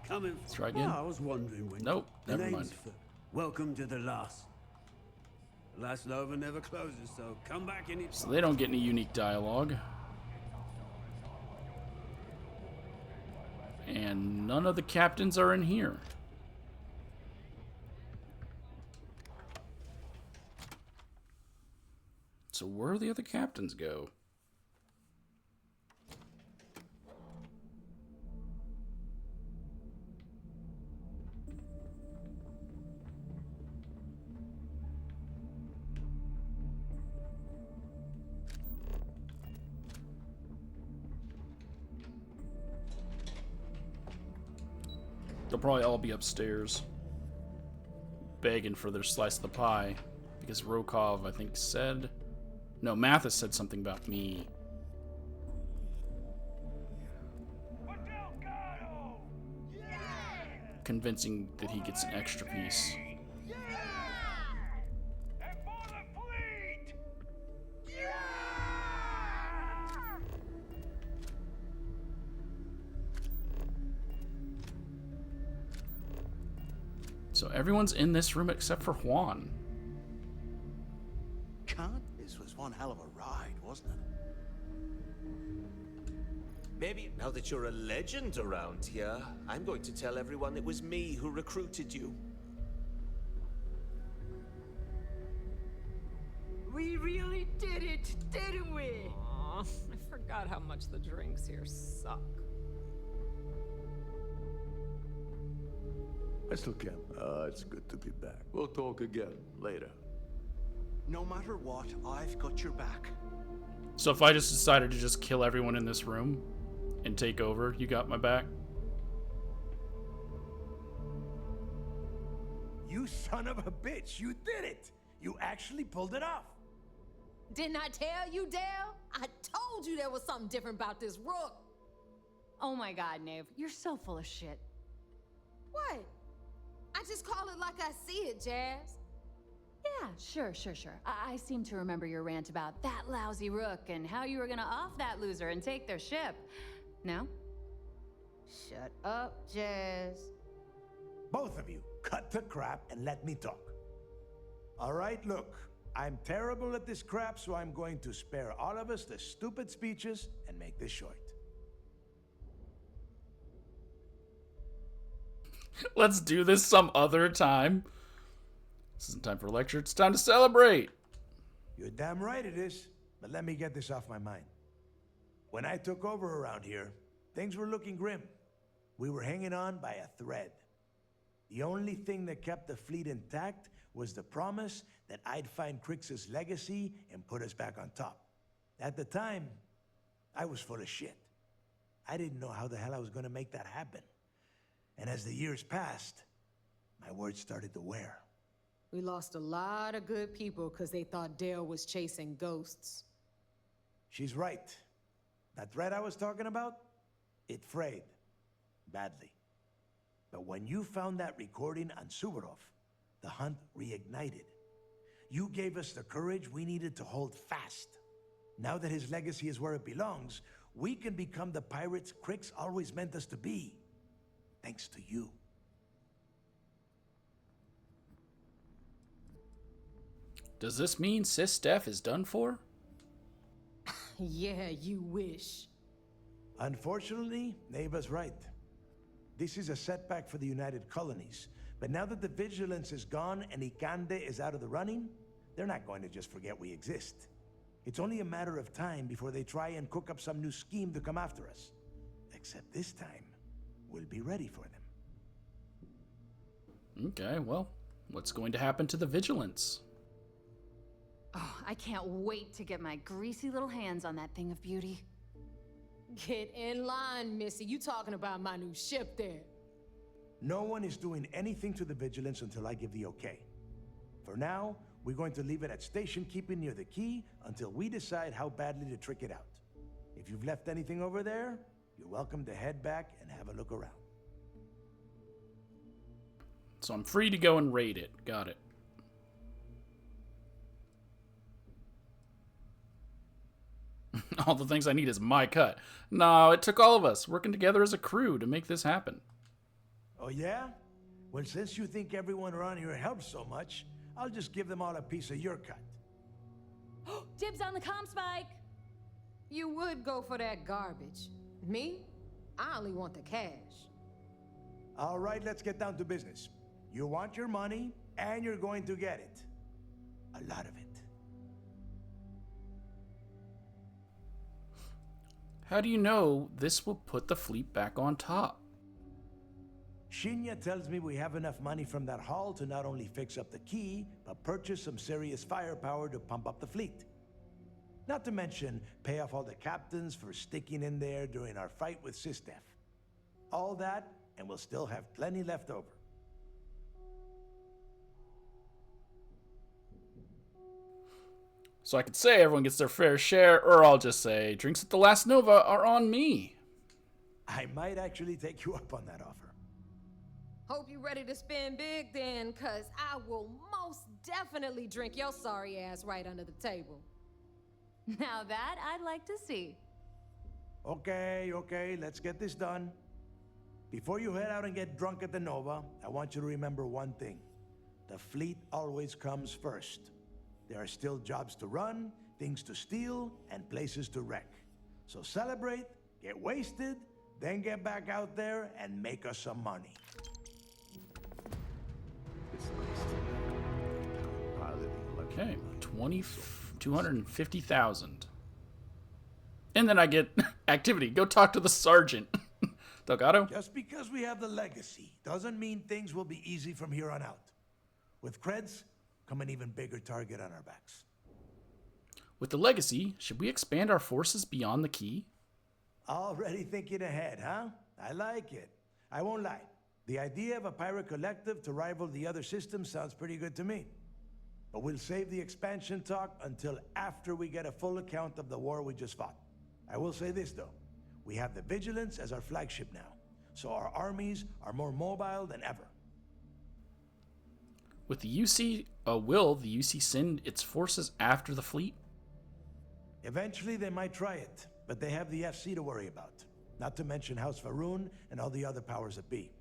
Come in. Let's try again. Oh, I was wondering when. Nope, The never name's mind. Welcome to the last. The last Nova never closes, so come back anytime. So they don't get any unique dialogue. And none of the captains are in here. So where do the other captains go? They'll probably all be upstairs, begging for their slice of the pie, because Rokov, I think, said... No, Mathis said something about me. Convincing that he gets an extra piece. So everyone's in this room except for Juan. God, this was one hell of a ride, wasn't it? Maybe now that you're a legend around here, I'm going to tell everyone it was me who recruited you. We really did it, didn't we? Aw, I forgot how much the drinks here suck. I still can. It's good to be back. We'll talk again later. No matter what, I've got your back. So if I just decided to just kill everyone in this room and take over, you got my back? You son of a bitch, you did it! You actually pulled it off! Didn't I tell you, Dale? I told you there was something different about this Rook. Oh my god, Nave, you're so full of shit. What? I just call it like I see it, Jazz. Yeah, sure. I seem to remember your rant about that lousy Rook and how you were gonna off that loser and take their ship. No? Shut up, Jazz. Both of you, cut the crap and let me talk. All right, look, I'm terrible at this crap, so I'm going to spare all of us the stupid speeches and make this short. Let's do this some other time. This isn't time for a lecture. It's time to celebrate. You're damn right it is, but let me get this off my mind. When I took over around here, things were looking grim. We were hanging on by a thread. The only thing that kept the fleet intact was the promise that I'd find Crix's legacy and put us back on top. At the time, I was full of shit. I didn't know how the hell I was going to make that happen. And as the years passed, my words started to wear. We lost a lot of good people because they thought Dale was chasing ghosts. She's right. That thread I was talking about, it frayed. Badly. But when you found that recording on Suvorov, the hunt reignited. You gave us the courage we needed to hold fast. Now that his legacy is where it belongs, we can become the pirates Crix always meant us to be. Thanks to you. Does this mean Sis Def is done for? Yeah, you wish. Unfortunately, Neva's right. This is a setback for the United Colonies. But now that the vigilance is gone and Ikande is out of the running, they're not going to just forget we exist. It's only a matter of time before they try and cook up some new scheme to come after us. Except this time, we'll be ready for them. Okay, well, what's going to happen to the vigilance? Oh, I can't wait to get my greasy little hands on that thing of beauty. Get in line, Missy. You talking about my new ship there. No one is doing anything to the vigilance until I give the okay. For now, we're going to leave it at station keeping near the key until we decide how badly to trick it out. If you've left anything over there, you're welcome to head back and have a look around. So I'm free to go and raid it. Got it. All the things I need is my cut. No, it took all of us working together as a crew to make this happen. Oh yeah? Well, since you think everyone around here helps so much, I'll just give them all a piece of your cut. Dibs on the comm spike! You would go for that garbage. Me? I only want the cash. All right, let's get down to business. You want your money, and you're going to get it. A lot of it. How do you know this will put the fleet back on top? Shinya tells me we have enough money from that haul to not only fix up the key, but purchase some serious firepower to pump up the fleet. Not to mention, pay off all the captains for sticking in there during our fight with Sistef. All that, and we'll still have plenty left over. So I could say everyone gets their fair share, or I'll just say drinks at the Last Nova are on me. I might actually take you up on that offer. Hope you're ready to spend big then, cause I will most definitely drink your sorry ass right under the table. Now that I'd like to see. Okay, let's get this done. Before you head out and get drunk at the Nova, I want you to remember one thing. The fleet always comes first. There are still jobs to run, things to steal, and places to wreck. So celebrate, get wasted, then get back out there and make us some money. Okay, 250,000. And then I get activity. Go talk to the sergeant. Delgado? Just because we have the legacy doesn't mean things will be easy from here on out. With creds, come an even bigger target on our backs. With the legacy, should we expand our forces beyond the key? Already thinking ahead, huh? I like it. I won't lie. The idea of a pirate collective to rival the other systems sounds pretty good to me. But we'll save the expansion talk until after we get a full account of the war we just fought. I will say this, though. We have the Vigilance as our flagship now, so our armies are more mobile than ever. With the UC, will the UC send its forces after the fleet? Eventually, they might try it, but they have the FC to worry about. Not to mention House Varun and all the other powers that be.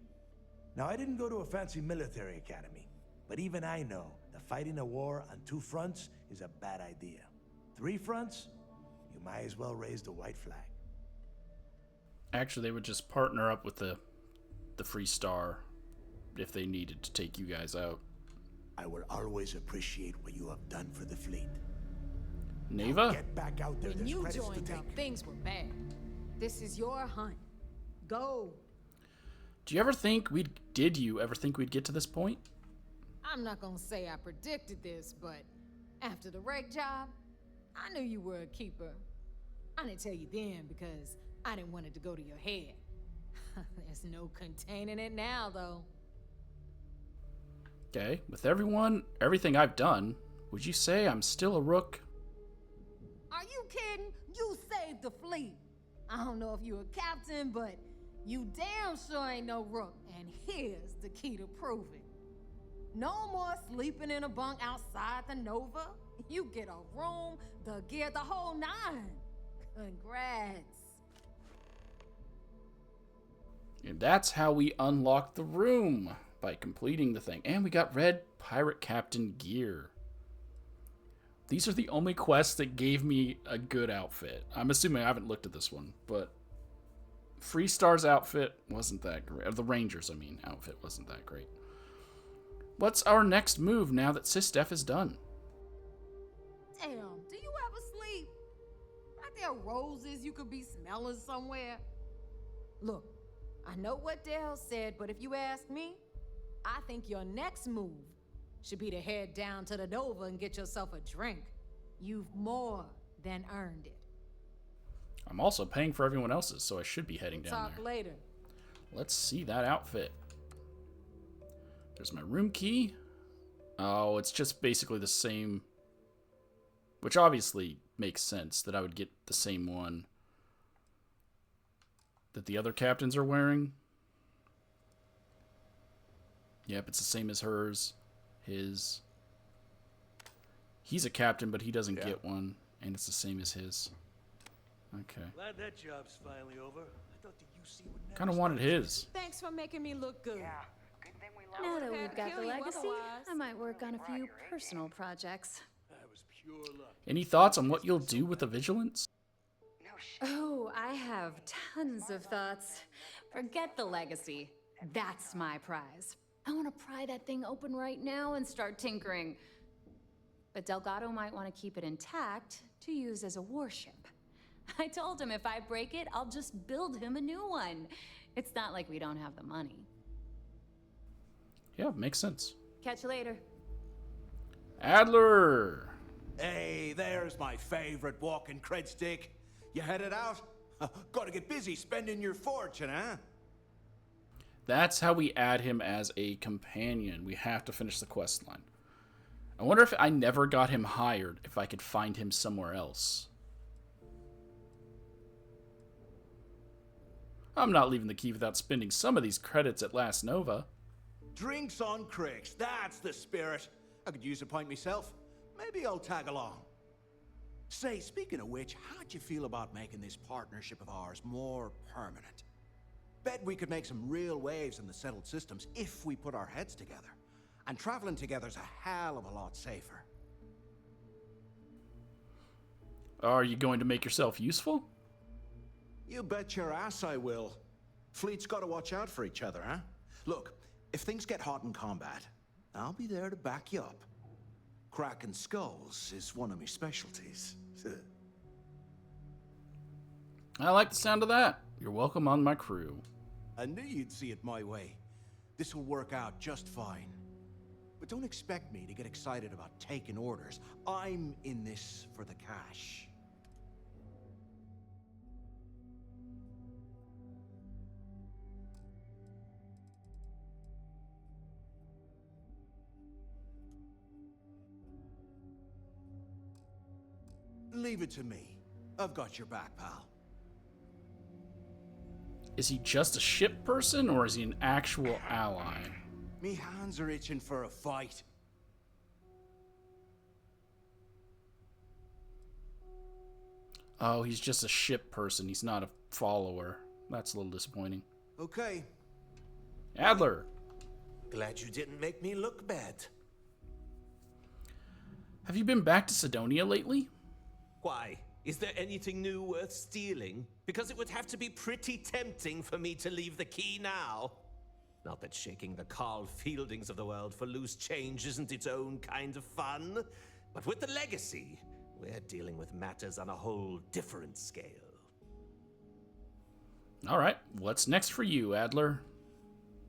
Now, I didn't go to a fancy military academy, but even I know that fighting a war on 2 fronts is a bad idea. 3 fronts? You might as well raise the white flag. Actually, they would just partner up with the Free Star if they needed to take you guys out. I will always appreciate what you have done for the fleet. Neva? Get back out there. When There's you credits to joined take. up, things were bad. This is your hunt. Go. Do you ever think we'd get to this point? I'm not gonna say I predicted this, but after the wreck job, I knew you were a keeper. I didn't tell you then because I didn't want it to go to your head. There's no containing it now, though. Okay, with everything I've done, would you say I'm still a rook? Are you kidding? You saved the fleet. I don't know if you're a captain, but you damn sure ain't no rook. And here's the key to prove it. No more sleeping in a bunk outside the Nova. You get a room, the gear, the whole 9. Congrats. And that's how we unlocked the room, by completing the thing. And we got red pirate captain gear. These are the only quests that gave me a good outfit. I'm assuming I haven't looked at this one, but Free Star's outfit wasn't that great. The Rangers, outfit wasn't that great. What's our next move now that SysDef is done? Damn, do you ever sleep? Aren't there roses you could be smelling somewhere? Look, I know what Dale said, but if you ask me, I think your next move should be to head down to the Nova and get yourself a drink. You've more than earned it. I'm also paying for everyone else's, so I should be heading down Talk there. later. Let's see that outfit. There's my room key. Oh, it's just basically the same, which obviously makes sense that I would get the same one that the other captains are wearing. Yep, it's the same as hers. His. He's a captain, but he doesn't get one, and it's the same as his. Okay. Glad that job's finally over. I thought the UC would never Kind of wanted his. Thanks for making me look good. Now that we've got the legacy, I might work on a few personal projects. That was pure luck. Any thoughts on what you'll do with the Vigilance? Oh, I have tons of thoughts. Forget the legacy. That's my prize. I want to pry that thing open right now and start tinkering. But Delgado might want to keep it intact to use as a warship. I told him if I break it, I'll just build him a new one. It's not like we don't have the money. Yeah, makes sense. Catch you later. Adler! Hey, there's my favorite walking cred stick. You headed out? Gotta get busy spending your fortune, huh? That's how we add him as a companion. We have to finish the quest line. I wonder if I never got him hired, if I could find him somewhere else. I'm not leaving the key without spending some of these credits at Last Nova. Drinks on Cricks, that's the spirit. I could use a pint myself. Maybe I'll tag along. Say, speaking of which, how'd you feel about making this partnership of ours more permanent? Bet we could make some real waves in the settled systems if we put our heads together. And traveling together's a hell of a lot safer. Are you going to make yourself useful? You bet your ass I will. Fleets gotta watch out for each other, huh? Look, if things get hot in combat, I'll be there to back you up. Cracking skulls is one of my specialties. I like the sound of that. You're welcome on my crew. I knew you'd see it my way. This will work out just fine. But don't expect me to get excited about taking orders. I'm in this for the cash. Leave it to me. I've got your back, pal. Is he just a ship person, or is he an actual ally? Me hands are itching for a fight. Oh, he's just a ship person. He's not a follower. That's a little disappointing. Okay. Adler. Glad you didn't make me look bad. Have you been back to Sidonia lately? Why? Is there anything new worth stealing? Because it would have to be pretty tempting for me to leave the key now. Not that shaking the Carl Fieldings of the world for loose change isn't its own kind of fun, but with the legacy, we're dealing with matters on a whole different scale. All right, what's next for you, Adler?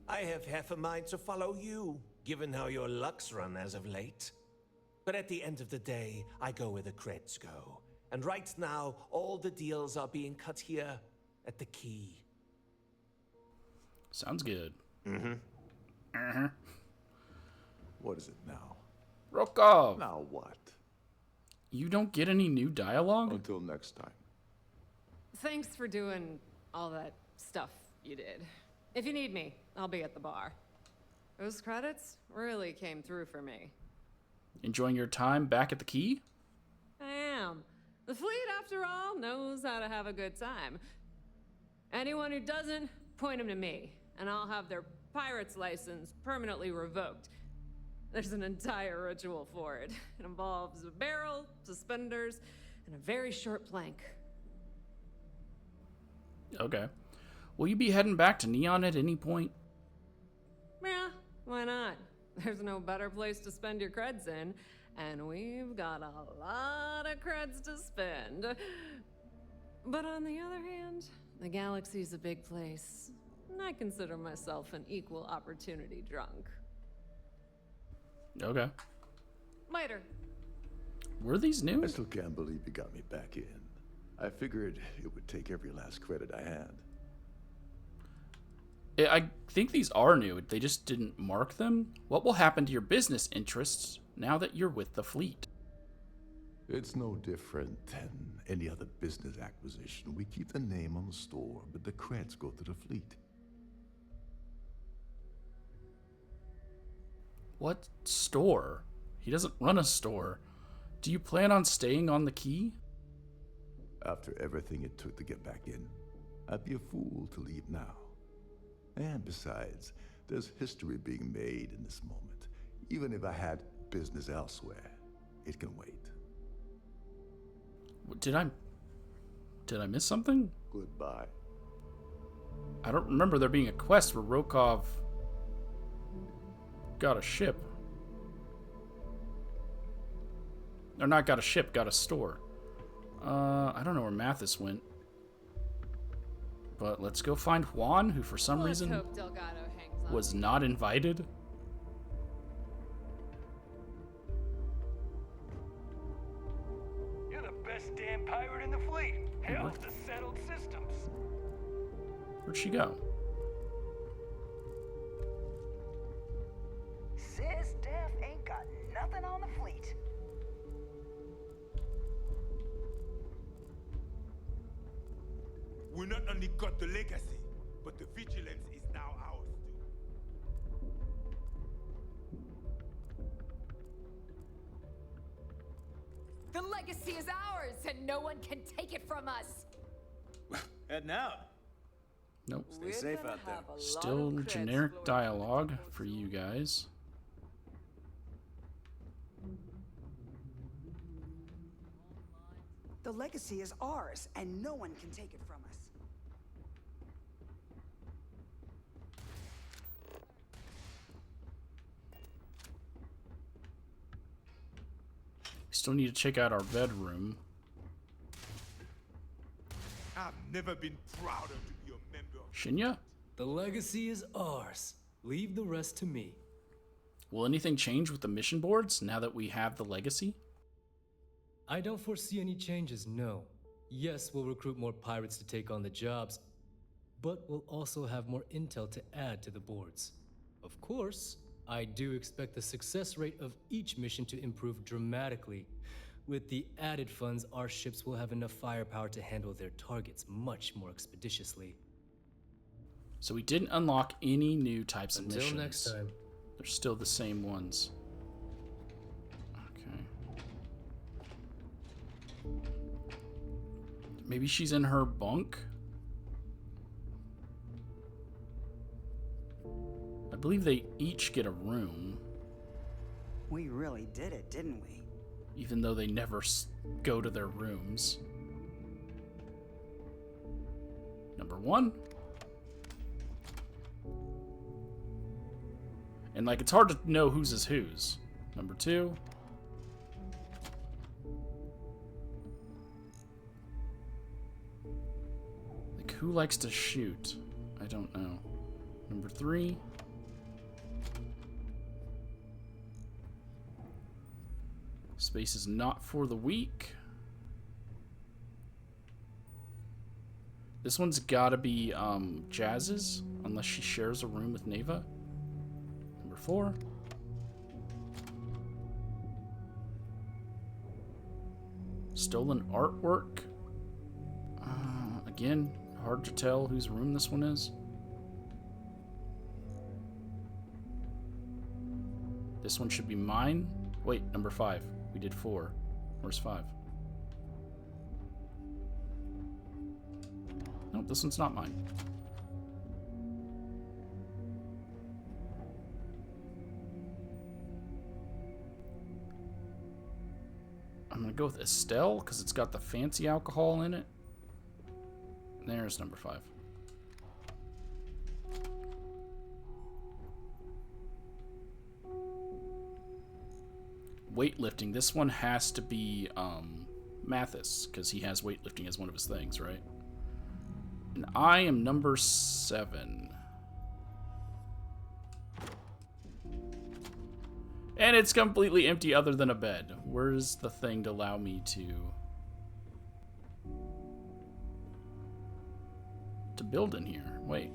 I have half a mind to follow you, given how your luck's run as of late. But at the end of the day, I go where the creds go. And right now, all the deals are being cut here at the key. Sounds good. What is it now? Rokov! Now what? You don't get any new dialogue? Until next time. Thanks for doing all that stuff you did. If you need me, I'll be at the bar. Those credits really came through for me. Enjoying your time back at the key? I am. The fleet, after all, knows how to have a good time. Anyone who doesn't, point them to me, and I'll have their pirate's license permanently revoked. There's an entire ritual for it. It involves a barrel, suspenders, and a very short plank. Okay. Will you be heading back to Neon at any point? Yeah, why not? There's no better place to spend your creds in, and we've got a lot of creds to spend. But on the other hand, the galaxy's a big place, and I consider myself an equal opportunity drunk. Okay. Later. Were these new? I still can't believe you got me back in. I figured it would take every last credit I had. I think these are new. They just didn't mark them. What will happen to your business interests now that you're with the fleet? It's no different than any other business acquisition. We keep the name on the store, but the credits go to the fleet. What store? He doesn't run a store. Do you plan on staying on the key? After everything it took to get back in, I'd be a fool to leave now. And besides, there's history being made in this moment. Even if I had business elsewhere, it can wait. Did I miss something? Goodbye. I don't remember there being a quest where Rokov got a ship. Or not got a ship, got a store. I don't know where Mathis went. But let's go find Juan, who for some reason was not invited. You're the best damn pirate in the fleet. Hell to settled systems. Where'd she go? Sis Def ain't got nothing on the fleet. We not only got the legacy, but the vigilance is now ours too. The legacy is ours, and no one can take it from us. Heading out. Nope. Stay safe out there. Still generic dialogue for you guys. The legacy is ours, and no one can take it from us. Still need to check out our bedroom. I've never been prouder to be a member of Shinya? The legacy is ours. Leave the rest to me. Will anything change with the mission boards now that we have the legacy? I don't foresee any changes, no. Yes, we'll recruit more pirates to take on the jobs, but we'll also have more intel to add to the boards. Of course, I do expect the success rate of each mission to improve dramatically. With the added funds, our ships will have enough firepower to handle their targets much more expeditiously. So we didn't unlock any new types of missions. Until next time. They're still the same ones. Okay. Maybe she's in her bunk? I believe they each get a room. We really did it, didn't we? Even though they never go to their rooms. Number 1. And like, it's hard to know whose is whose. Number 2. Like, who likes to shoot? I don't know. Number 3. Space is not for the weak. This one's gotta be Jazz's, unless she shares a room with Neva. Number 4. Stolen artwork. Again, hard to tell whose room this one is. This one should be mine. Wait, number 5. We did 4. Where's 5? Nope, this one's not mine. I'm gonna go with Estelle because it's got the fancy alcohol in it. There's number 5. Weightlifting. This one has to be Mathis because he has weightlifting as one of his things, right? And I am number 7. And it's completely empty other than a bed. Where's the thing to allow me to build in here? Wait.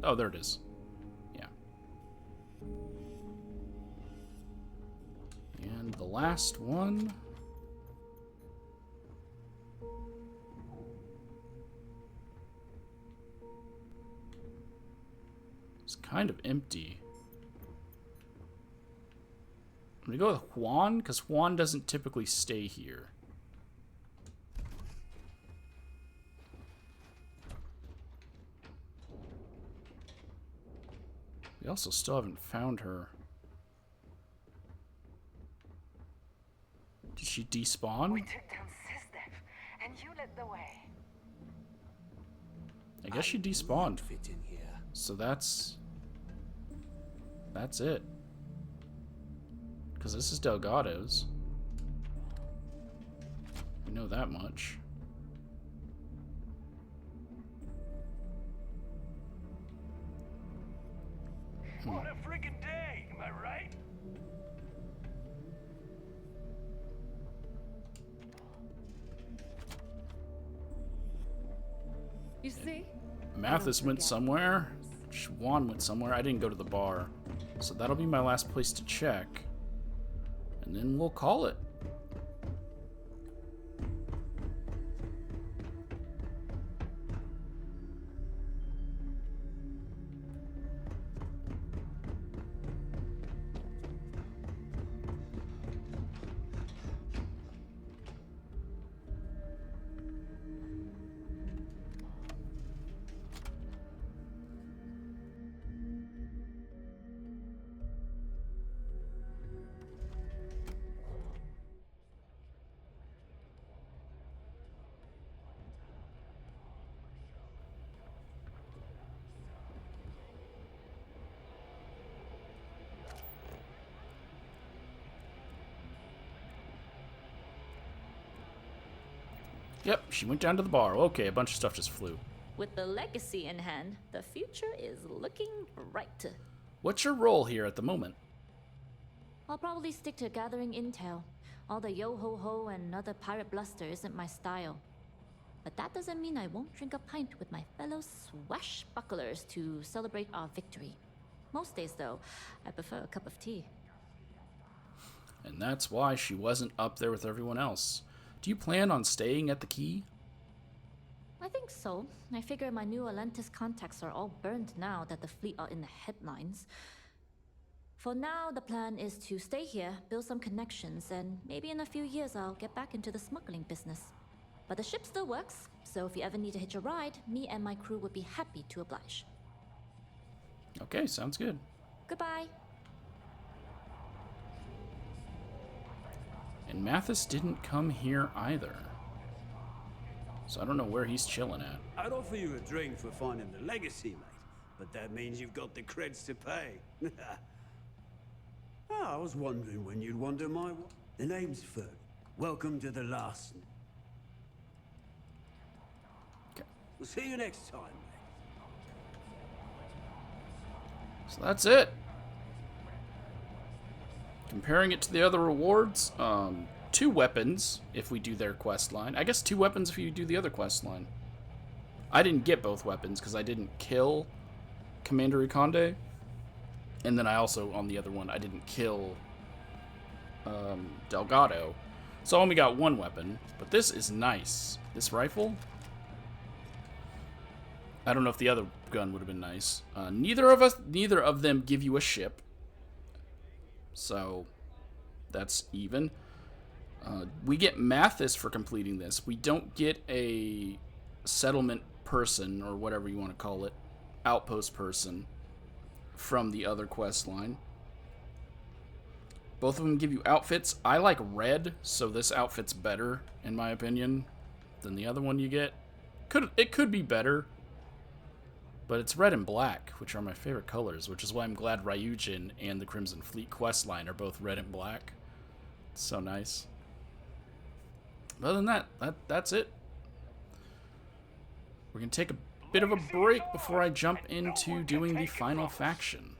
Oh, there it is. Yeah. And the last one. It's kind of empty. I'm gonna go with Juan, because Juan doesn't typically stay here. We also still haven't found her. Did she despawn? We took down Sysdev, and you led the way. I guess she despawned. So that's it. Because this is Delgado's. We know that much. What a freaking day, am I right? You see? Mathis went somewhere. Juan went somewhere. I didn't go to the bar. So that'll be my last place to check. And then we'll call it. Yep, she went down to the bar. Okay, a bunch of stuff just flew. With the legacy in hand, the future is looking bright. What's your role here at the moment? I'll probably stick to gathering intel. All the yo-ho-ho and other pirate bluster isn't my style. But that doesn't mean I won't drink a pint with my fellow swashbucklers to celebrate our victory. Most days, though, I prefer a cup of tea. And that's why she wasn't up there with everyone else. Do you plan on staying at the key? I think so. I figure my new Atlantis contacts are all burned now that the fleet are in the headlines. For now, the plan is to stay here, build some connections, and maybe in a few years I'll get back into the smuggling business. But the ship still works, so if you ever need to hitch a ride, me and my crew would be happy to oblige. Okay, sounds good. Goodbye. And Mathis didn't come here either. So I don't know where he's chilling at. I'd offer you a drink for finding the legacy, mate. But that means you've got the creds to pay. I was wondering when you'd wander my way. The name's Ferg. Welcome to the last. Okay. We'll see you next time, mate. So that's it. Comparing it to the other rewards, 2 weapons if we do their quest line. I guess 2 weapons if you do the other quest line. I didn't get both weapons because I didn't kill Commander Ikonde. And then I also, on the other one, I didn't kill Delgado. So I only got 1 weapon. But this is nice. This rifle? I don't know if the other gun would have been nice. Neither of them give you a ship. So that's even. We get Mathis for completing this. We don't get a settlement person, or whatever you want to call it, outpost person, from the other quest line. Both of them give you outfits. I like red, so this outfit's better, in my opinion, than the other one you get. It could be better, but it's red and black, which are my favorite colors, which is why I'm glad Ryujin and the Crimson Fleet quest line are both red and black. It's so nice. Other than that, that's it. We're going to take a bit of a break before I jump into doing the final faction.